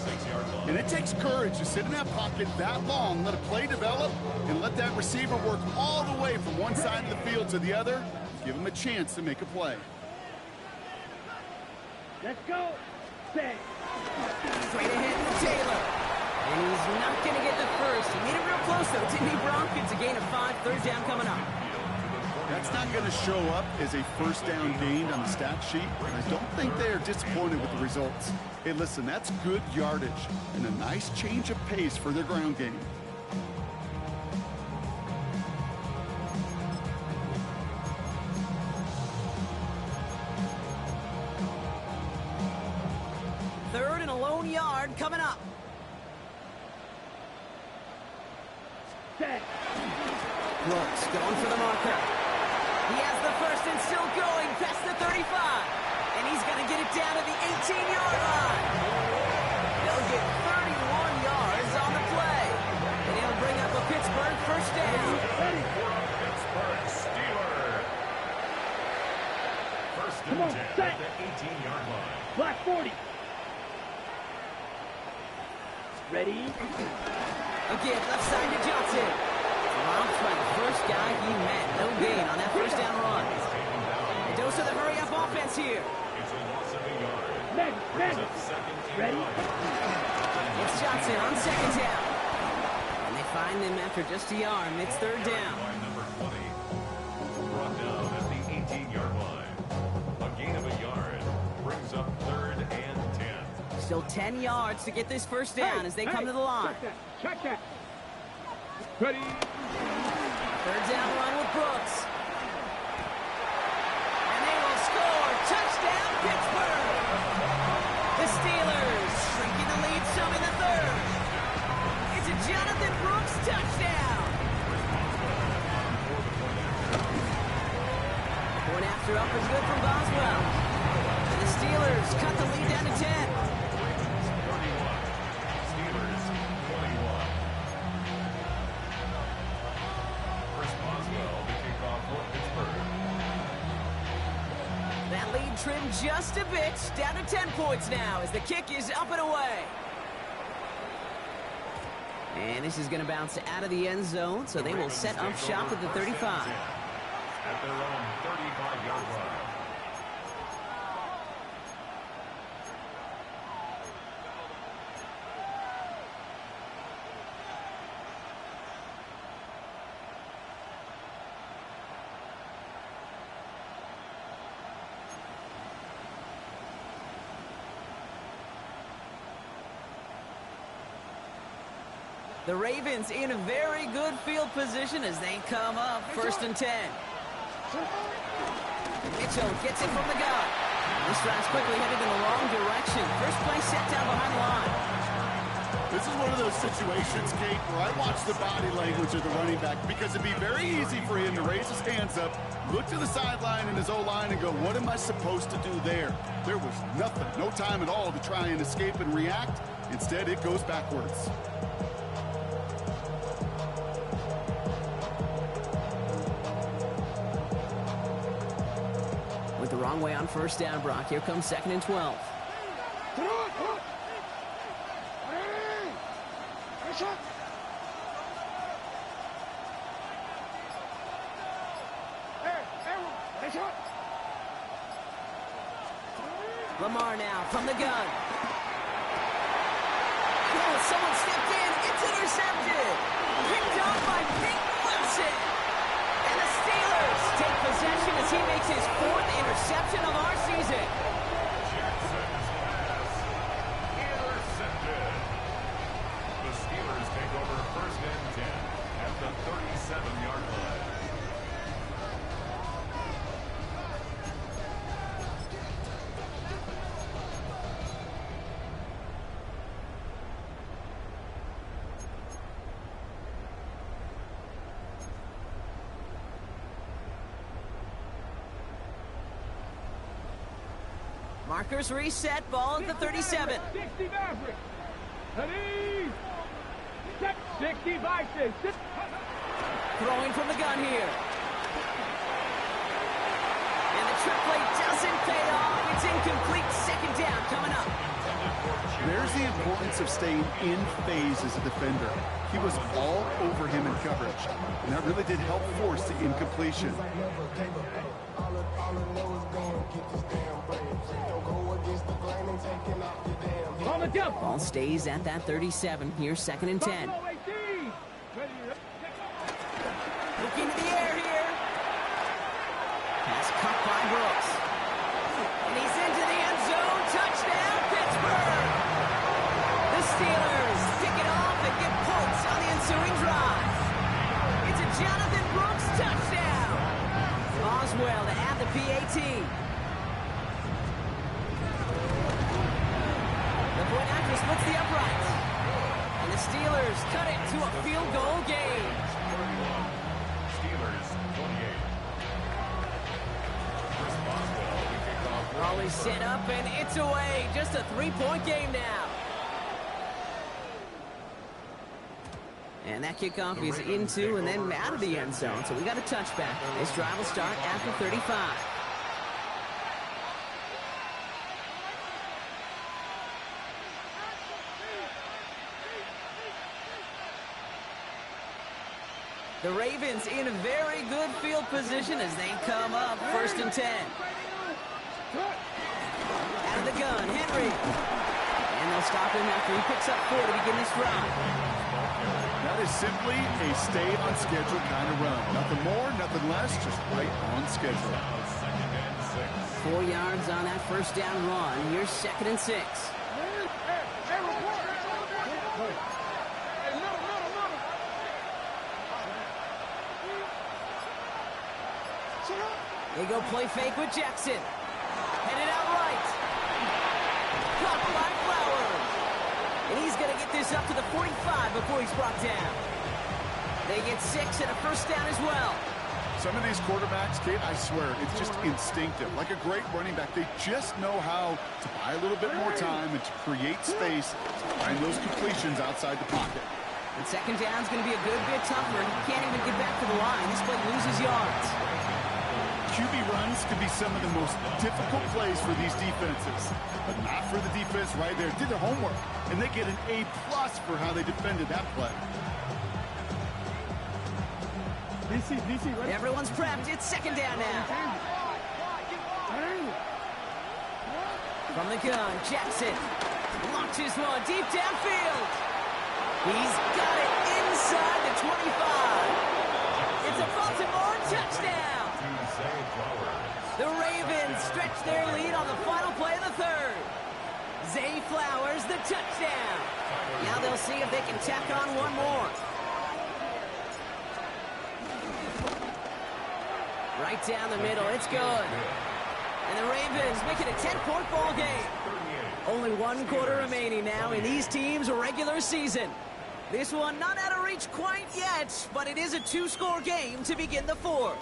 And it takes courage to sit in that pocket that long, let a play develop, and let that receiver work all the way from one side of the field to the other, give him a chance to make a play.
Let's go. Set.
Straight ahead to Taylor. And he's not going to get the first. He made it real close, though, didn't he, Brock? It's a gain of 5, 3rd down coming up.
That's not going to show up as a first down gained on the stat sheet, and I don't think they are disappointed with the results. Hey, listen, that's good yardage and a nice change of pace for their ground game.
Third and a lone yard coming up.
Set.
Brooks going for the marker. He has the first and still going past the 35. And he's going to get it down to the 18-yard line. They'll get 31 yards on the play. And he'll bring up a Pittsburgh first down.
Pittsburgh Steelers. First and 10 at the 18-yard line.
Black 40. Ready.
Again, left side to Johnson. Dropped by the first guy he met. No gain on that first down run. A dose of the hurry-up offense here.
It's a loss of a yard.
Men.
Brings up second and
Ready.
5.
It's Johnson on second down. And they find him after just a yard. It's 3rd down.
Line number 20. Brought down at the 18-yard line. A gain of a yard. Brings up 3rd and 10.
Still 10 yards to get this first down as they come to the line.
Check that. Ready.
3rd down run with Brooks. And they will score. Touchdown, Pittsburgh. The Steelers shrinking the lead some in the 3rd. It's a Jonathan Brooks touchdown. Point after up is good from Boswell. And the Steelers cut the lead down to 10.
Steelers 21. Chris Boswell to kick off for Pittsburgh.
That lead trimmed just a bit, down to 10 points now as the kick is up and away. And this is going to bounce out of the end zone, so they will set up shop at the 35.
At their own 35-yard line.
The Ravens in a very good field position as they come up 1st and 10. Mitchell gets it from the gun. This drive's quickly headed in the wrong direction. First play set down behind the line.
This is one of those situations, Kate, where I watch the body language of the running back because it'd be very easy for him to raise his hands up, look to the sideline in his O-line and go, what am I supposed to do there? There was nothing, no time at all to try and escape and react. Instead, it goes backwards.
With the wrong way on 1st down, Brock. Here comes 2nd and 12. Lamar now from the gun. Oh, someone stepped in. It's intercepted. Picked off by Peyton Wilson. And the Steelers take possession as he makes his 4th interception of our season.
Jackson's pass intercepted. The Steelers take over 1st and 10 at the 37-yard line.
Markers reset, ball at the 37.
60 Maverick. Ready? 65.
Throwing from the gun here. And the trick play doesn't pay off. It's incomplete. 2nd down coming up.
There's the importance of staying in phase as a defender. He was all over him in coverage, and that really did help force the incompletion.
On the jump.
Ball stays at that 37. Here's 2nd and 10. Looking to the air here. Pass cut by Brooks. And he's into the end zone. Touchdown, Pittsburgh. The Steelers pick it off and get points on the ensuing drive. It's a Jonathan Brooks touchdown. Oswell to add the PAT. The point after splits the uprights. And the Steelers cut it to a field goal game.
Steelers 28. Chris Boswell to kick off.
Raleigh set up and it's away. Just a 3-point game now. And that kickoff is into and then out of the end zone. So we got a touchback. This drive will start after 35. The Ravens in a very good field position as they come up 1st and 10. Out of the gun, Henry. And they'll stop him after he picks up 4 to begin this drive.
That is simply a stay-on-schedule kind of run. Nothing more, nothing less, just right on schedule.
4 yards on that 1st down run. Here's 2nd and 6. They go play fake with Jackson. Headed out right. Caught by Flowers. And he's going to get this up to the 45 before he's brought down. They get 6 and a 1st down as well.
Some of these quarterbacks, Kate, I swear, it's just instinctive. Like a great running back, they just know how to buy a little bit more time and to create space to find those completions outside the pocket.
And 2nd down's going to be a good bit tougher. He can't even get back to the line. This play loses yards.
QB runs can be some of the most difficult plays for these defenses, but not for the defense right there. Did their homework, and they get an A+ for how they defended that play.
Everyone's prepped. It's 2nd down now. From the gun, Jackson launches one deep downfield. He's got it inside the 25. It's a Baltimore touchdown. The Ravens stretch their lead on the final play of the 3rd. Zay Flowers, the touchdown. Now they'll see if they can tack on one more. Right down the middle. It's good. And the Ravens make it a 10-point ball game. Only one quarter remaining now in these teams' regular season. This one not out of reach quite yet, but it is a two-score game to begin the fourth.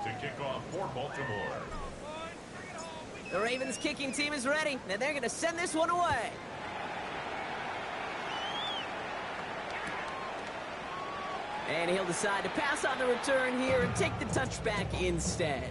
To kick off for Baltimore.
The Ravens kicking team is ready, and they're going to send this one away. And he'll decide to pass on the return here and take the touchback instead.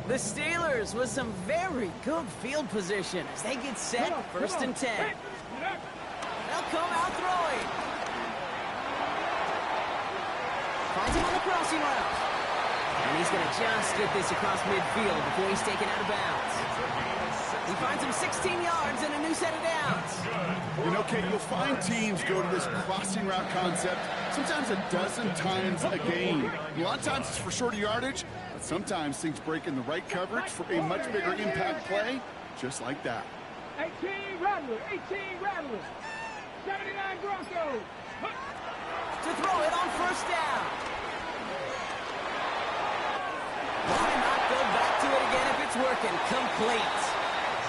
The Steelers with some very good field position as they get set, first and 10. They'll come out throwing. Finds him on the crossing route. And he's going to just get this across midfield before he's taken out of bounds. He finds him 16 yards and a new set of downs.
You know, Kate, you'll find teams go to this crossing route concept sometimes a dozen times a game. A lot of times it's for shorter yardage, but sometimes things break in the right coverage for a much bigger impact play, just like that.
18 Rattlers, 18 Rattlers, 79 Broncos.
To throw it on first down. Why not go back to it again if it's working? Complete.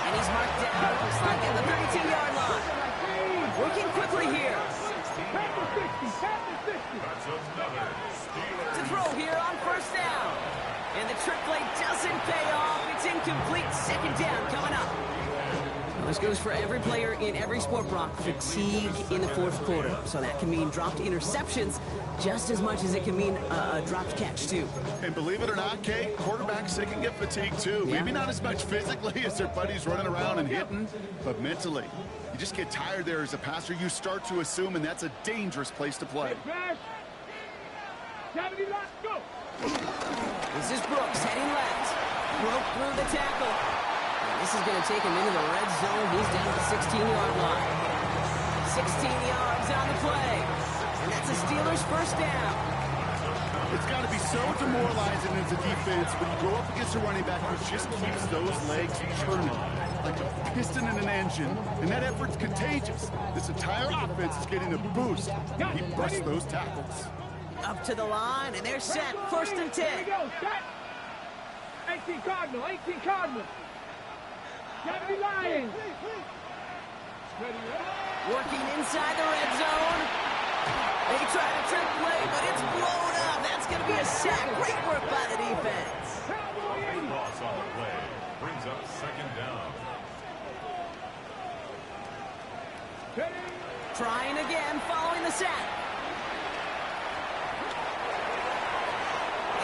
And he's marked down, looks like at the 32-yard line. Working quickly here. To throw here on first down. And the trick play doesn't pay off. It's incomplete. Second down coming up. This goes for every player in every sport, Brock. Fatigue in the fourth quarter. So that can mean dropped interceptions just as much as it can mean a dropped catch, too.
And believe it or not, Kate, quarterbacks, they can get fatigued, too.
Yeah.
Maybe not as much physically as their buddies running around and hitting, but mentally. You just get tired there as a passer. You start to assume, and that's a dangerous place to play.
This is Brooks heading left. Broke through the tackle. This is going to take him into the red zone. He's down to the 16-yard line. 16 yards on the play. And that's a Steelers first down.
It's got to be so demoralizing as a defense when you go up against a running back who just keeps those legs churning like a piston in an engine. And that effort's contagious. This entire offense is getting a boost. He busts those tackles.
Up to the line, and they're set. First and 10.
Here we go, set. 18 Cardinal, 18 Cardinal. 70 Lions.
Working inside the red zone. They try to trick play, but it's blown up. That's going to be a sack. Great work by the defense.
Cross on the play brings up second down.
Trying again, following the sack.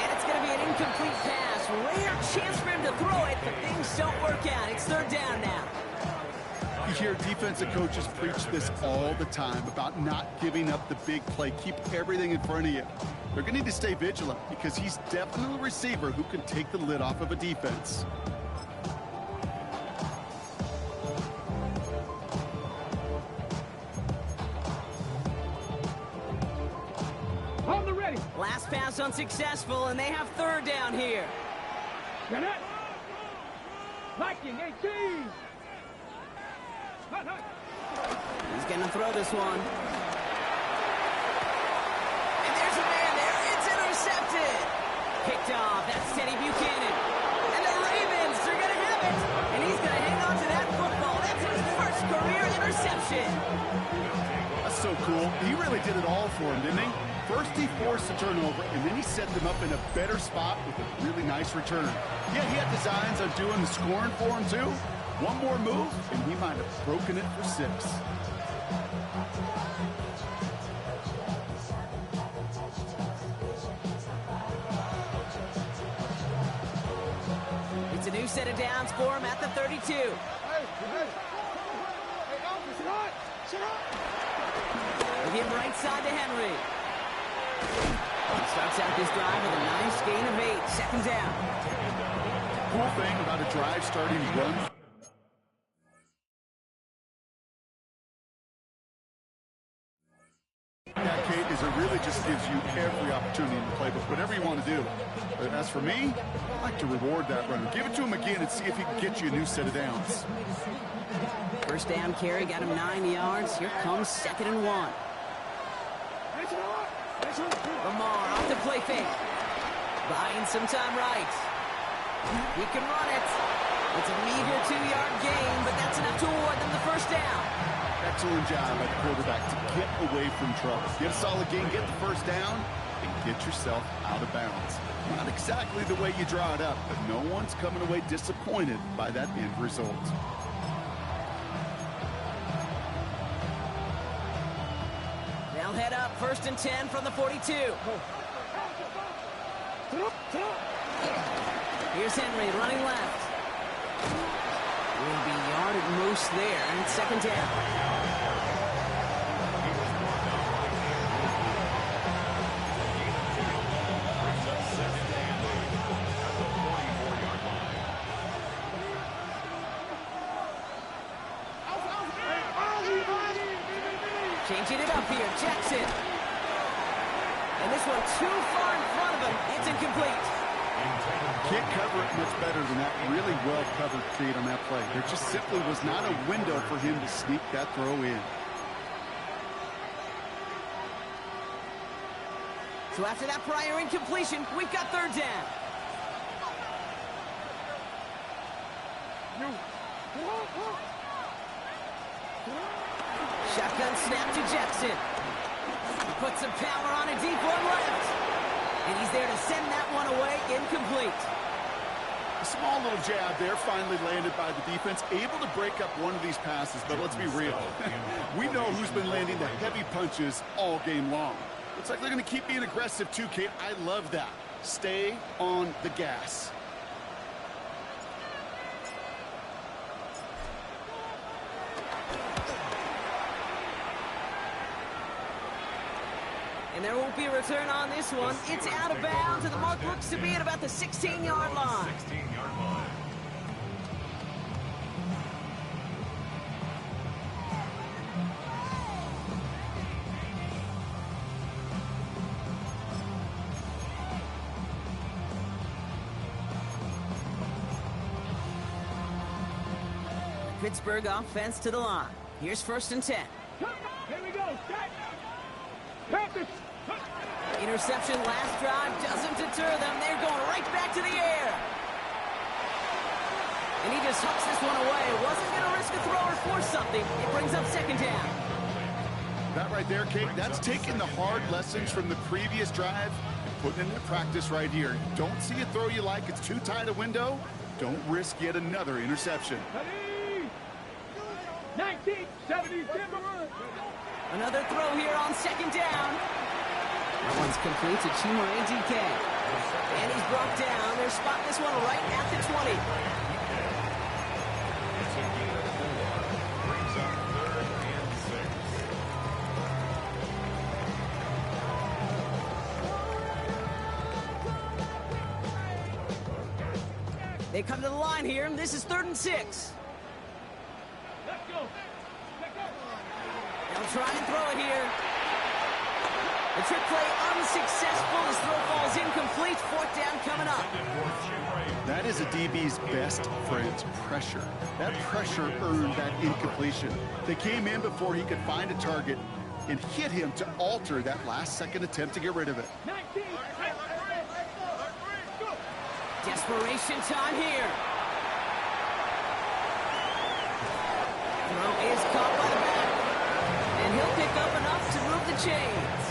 And it's going to be an incomplete pass. Rare chance for him to throw it, but things don't work out. It's third down now.
You hear defensive coaches preach this all the time about not giving up the big play. Keep everything in front of you. They're going to need to stay vigilant because he's definitely a receiver who can take the lid off of a defense.
On the ready.
Last pass unsuccessful, and they have third down here.
Get it. Viking, 18.
He's going to throw this one. And there's a man there. It's intercepted. Picked off. That's Teddy Buchanan. And the Ravens are going to have it. And he's going to hang on to that football. That's his first career interception.
That's so cool. He really did it all for him, didn't he? First he forced the turnover, and then he set them up in a better spot with a really nice return. Yeah, he had designs on doing the scoring for him, too. One more move, and he might have broken it for 6.
It's a new set of downs for him at the 32. him right side to Henry. He starts out this drive with a nice gain of 8. Second down.
Cool thing about a drive starting run. That, Kate, is it really just gives you every opportunity in the playbook, whatever you want to do. But as for me, I like to reward that runner. Give it to him again and see if he can get you a new set of downs.
First down carry got him 9 yards. Here comes 2nd and 1. Lamar off the play fake. Buying some time right. He can run it. It's a meager 2-yard gain, but that's enough to award them the first down.
Excellent job by the quarterback to get away from trouble. Get a solid gain, get the first down, and get yourself out of bounds. Not exactly the way you draw it up, but no one's coming away disappointed by that end result.
They'll head up 1st and 10 from the 42. Here's Henry running left. Will be yard at most there, and it's 2nd down. Changing it up here, Jackson. And this one too far in front of him. It's incomplete.
Can't cover it much better than that really well-covered feed on that play. There just simply was not a window for him to sneak that throw in.
So after that prior incompletion, we've got 3rd down. Shotgun snap to Jackson. He puts some power on a deep one left. And he's there to send that one away, incomplete.
A small little jab there, finally landed by the defense. Able to break up one of these passes, but let's be real. We know who's been landing the heavy punches all game long. Looks like they're going to keep being aggressive too, Kate. I love that. Stay on the gas.
And there won't be a return on this one. It's out of bounds, and the mark looks to be at about the 16-yard line.
16-yard line.
Pittsburgh offense to the line. Here's 1st and 10.
Here we go. Panthers.
Interception last drive doesn't deter them. They're going right back to the air. And he just hucks this one away. Wasn't going to risk a throw or force something. It brings up 2nd down.
That right there, Kate, that's taking the hard lessons from the previous drive and putting it into practice right here. Don't see a throw you like. It's too tight a window. Don't risk yet another interception.
1977.
Another throw here on 2nd down. That one's complete to Chimere DK. And he's brought down. They're spotting this one right at the 20.
It's a gain of 4. Brings up 3rd and 6.
They come to the line here, and this is 3rd and 6.
Let's go.
They'll try and throw it here. The trick play unsuccessful. His throw falls incomplete. 4th down coming up.
That is a DB's best friend's pressure. That pressure earned that incompletion. They came in before he could find a target and hit him to alter that last-second attempt to get rid of it.
19.
Desperation time here. Throw is caught by the back. And he'll pick up enough to move the chains.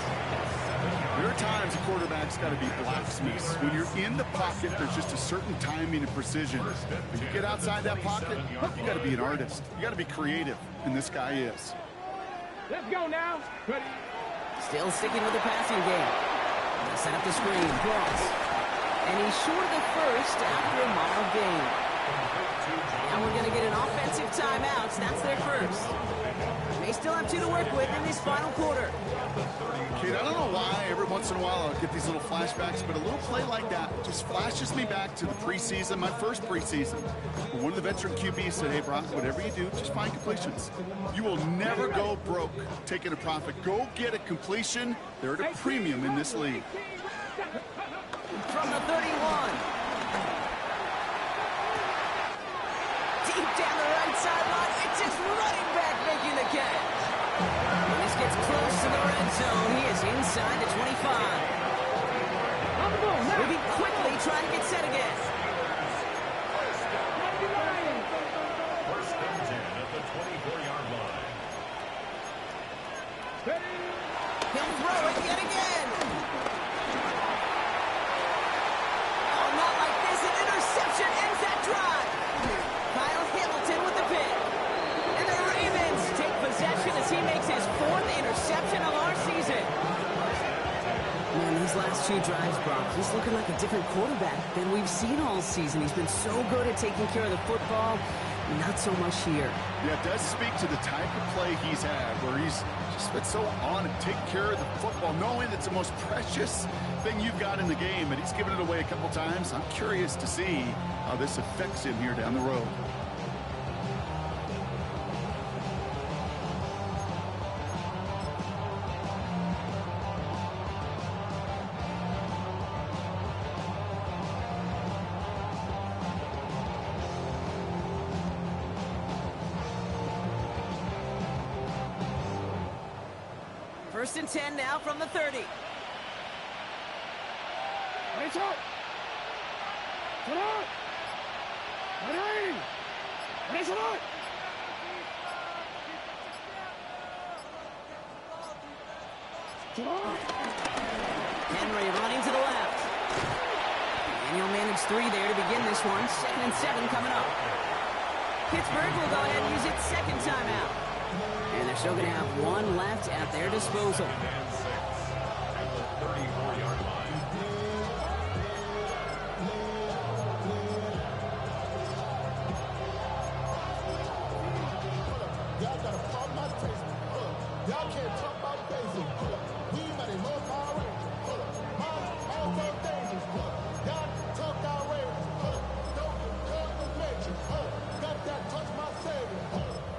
There are times a quarterback's got to be blacksmiths. When you're in the pocket, there's just a certain timing and precision. When you get outside that pocket, you got to be an artist. You got to be creative, and this guy is.
Let's go now. Ready.
Still sticking with the passing game. They set up the screen. Cross. And he's short of the first after a mild gain. Now we're going to get an offensive timeout. That's their first. They still have 2 to work with in this final quarter.
Kid, I don't know why every once in a while I'll get these little flashbacks, but a little play like that just flashes me back to the preseason, my first preseason. One of the veteran QBs said, hey, Brock, whatever you do, just find completions. You will never go broke taking a profit. Go get a completion. They're at a premium in this league.
From the 31. Deep down the right sideline. It's his running back making the catch. And this gets close to the red zone. He is inside the 25. Moving quickly, trying to get set again.
First and 10 at the 24-yard line.
He'll throw it yet again. Oh, not like this. An interception ends that drive. Kyle Hamilton with the pick. And the Ravens take possession as he makes his 4th interception of our season. Man, these last 2 drives, Brock, he's looking like a different quarterback than we've seen all season. He's been so good at taking care of the football. Not so much here.
Yeah, it does speak to the type of play he's had, where he's just been so on and taking care of the football, knowing it's the most precious thing you've got in the game, and he's given it away a couple times. I'm curious to see how this affects him here down the road.
First and 10 now from the 30.
Reach out. Put out. Henry. Reach out.
Henry running to the left. And he'll manage 3 there to begin this one. 2nd and 7 coming up. Pittsburgh will go ahead and use its 2nd timeout. And they're still going to have 1 left at their disposal.
And 6 at the 34-yard line.
Y'all got a problem my taste. Y'all can't talk about basic. We might as well power rangers. Mine all so dangerous. Y'all talk outrageous. Don't call the nature. Got that touch my savior.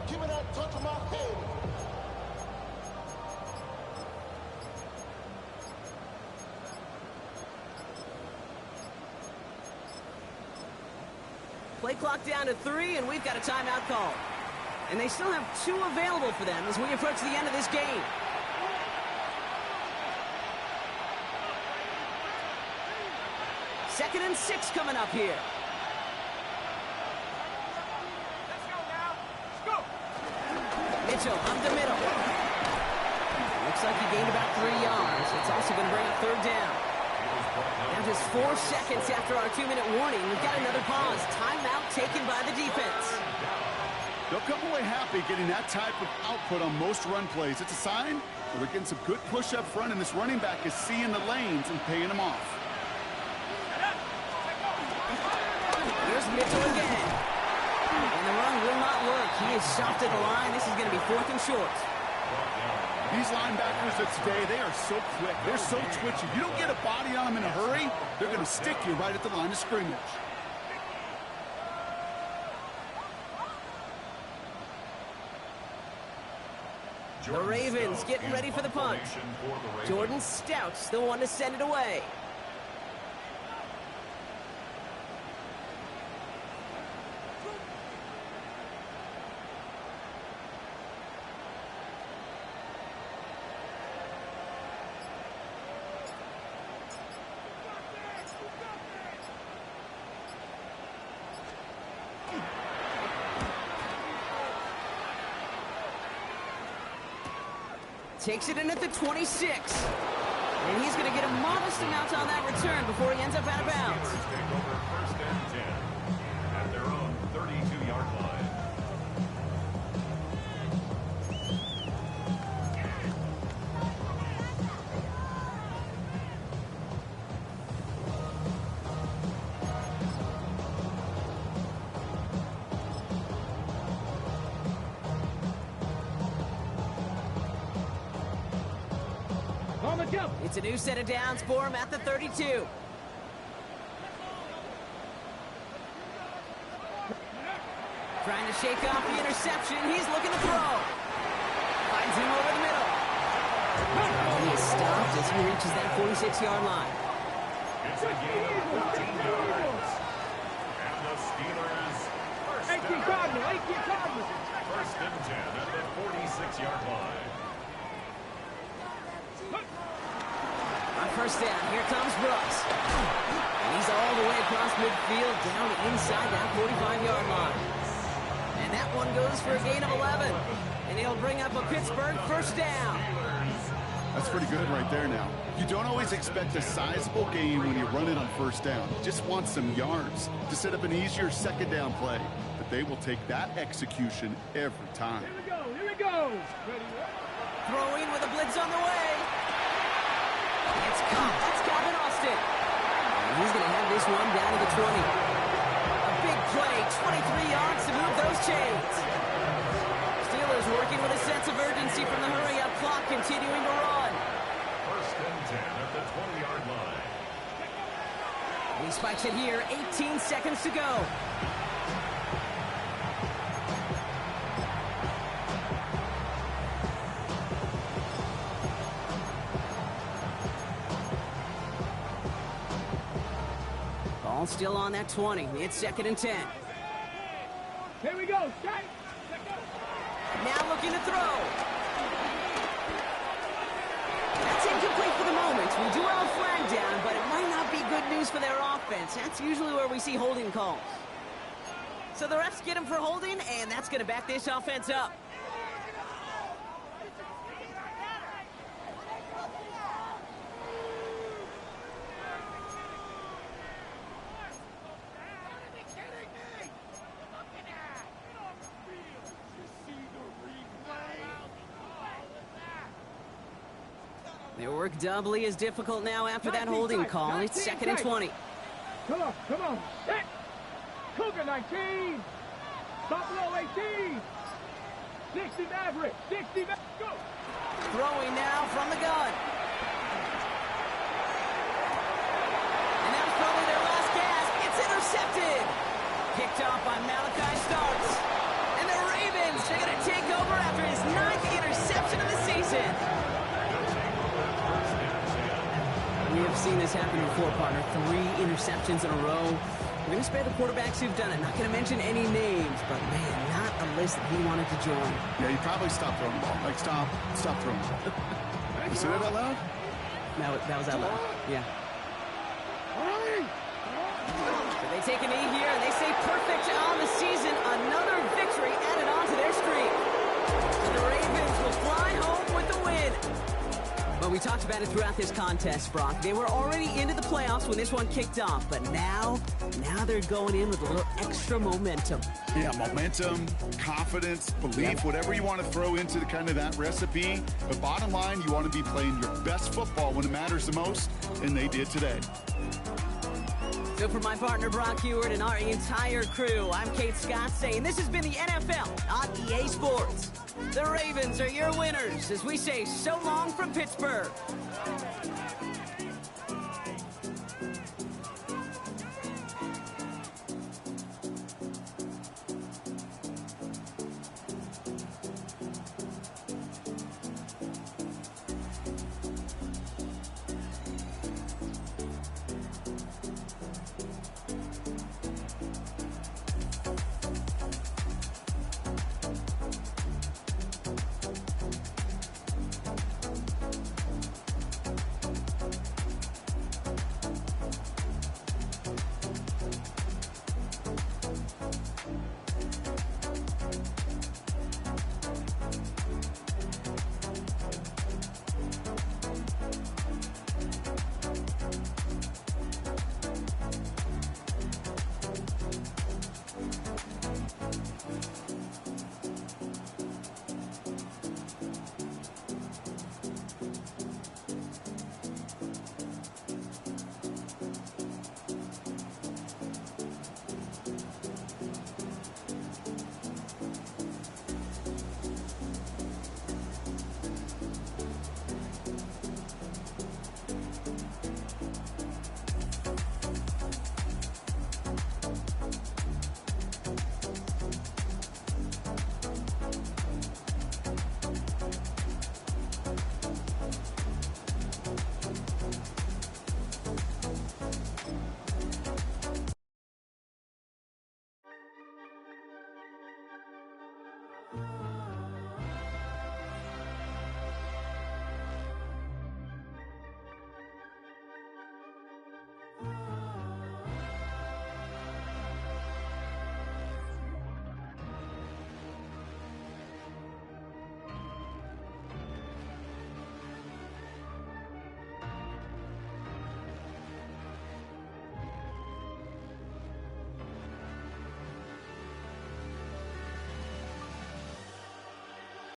Give me that touch of my head.
Play clock down to 3, and we've got a timeout call. And they still have 2 available for them as we approach the end of this game. Second and 6 coming up here.
Let's go now. Let's go.
Mitchell up the middle. Looks like he gained about 3 yards. It's also going to bring up 3rd down. Now just 4 seconds after our 2-minute warning, we've got another pause. Timeout taken by the defense.
They'll come away happy getting that type of output on most run plays. It's a sign that they're getting some good push up front, and this running back is seeing the lanes and paying them off.
Here's Mitchell again. And the run will not work. He is stopped at the line. This is going to be 4th and short.
These linebackers of today, they are so quick. They're so twitchy. You don't get a body on them in a hurry, they're going to stick you right at the line of scrimmage.
The Ravens getting ready for the punch. Jordan Stout's the one to send it away. Takes it in at the 26. And he's going to get a modest amount on that return before he ends up out of bounds.
Take over 1st and 10 at their own 32-yard line.
Go.
It's a new set of downs for him at the 32. Trying to shake off the interception. He's looking to throw. Finds him over the middle. He is stopped as he reaches that 46-yard line.
It's a gain of 14 yards. And the Steelers first
18
down.
Cardinal, 18 Cardinal.
First and 10 at the 46-yard line.
On first down, here comes Brooks. And he's all the way across midfield, down inside that 45-yard line. And that one goes for a gain of 11. And he'll bring up a Pittsburgh first down.
That's pretty good right there now. You don't always expect a sizable gain when you run it on first down. You just want some yards to set up an easier second down play. But they will take that execution every time.
Here we go, here we go. Ready,
Throwing with a blitz on the way. It's caught. That's Calvin Austin. And he's going to have this one down to the 20. A big play, 23 yards to move those chains. Steelers working with a sense of urgency from the hurry-up clock, continuing to run.
First and 10 at the 20-yard line.
He spikes it here, 18 seconds to go. Ball still on that 20. It's second and 10.
Here we go, strike.
Now looking to throw. That's incomplete for the moment. We do have a flag down, but it might not be good news for their offense. That's usually where we see holding calls. So the refs get him for holding, and that's going to back this offense up. Their work doubly is difficult now after that holding call. It's second and 20.
Come on, set. Cougar 19. Buffalo 18. 60 Maverick, 60 Maverick, go.
Throwing now from the gun. And that was probably their last gasp. It's intercepted. Picked off by Malachi Starks. And the Ravens are going to take over after his 9th interception of the season. We have seen this happen before, partner. 3 interceptions in a row. We're going to spare the quarterbacks who've done it. Not going to mention any names, but man, not a list that he wanted to join.
Yeah, he probably stopped throwing the ball. Like, stop throwing the ball. You say that out loud?
That was out loud. Yeah. But they take a knee here, and they say perfect on the season. Another victory added on to their streak. And the Ravens will fly home with the win. Well, we talked about it throughout this contest, Brock. They were already into the playoffs when this one kicked off, but now they're going in with a little extra momentum.
Yeah, momentum, confidence, belief, whatever you want to throw into the kind of that recipe. But bottom line, you want to be playing your best football when it matters the most, and they did today.
So for my partner, Brock Heward, and our entire crew, I'm Kate Scott saying this has been the NFL on EA Sports. The Ravens are your winners as we say so long from Pittsburgh.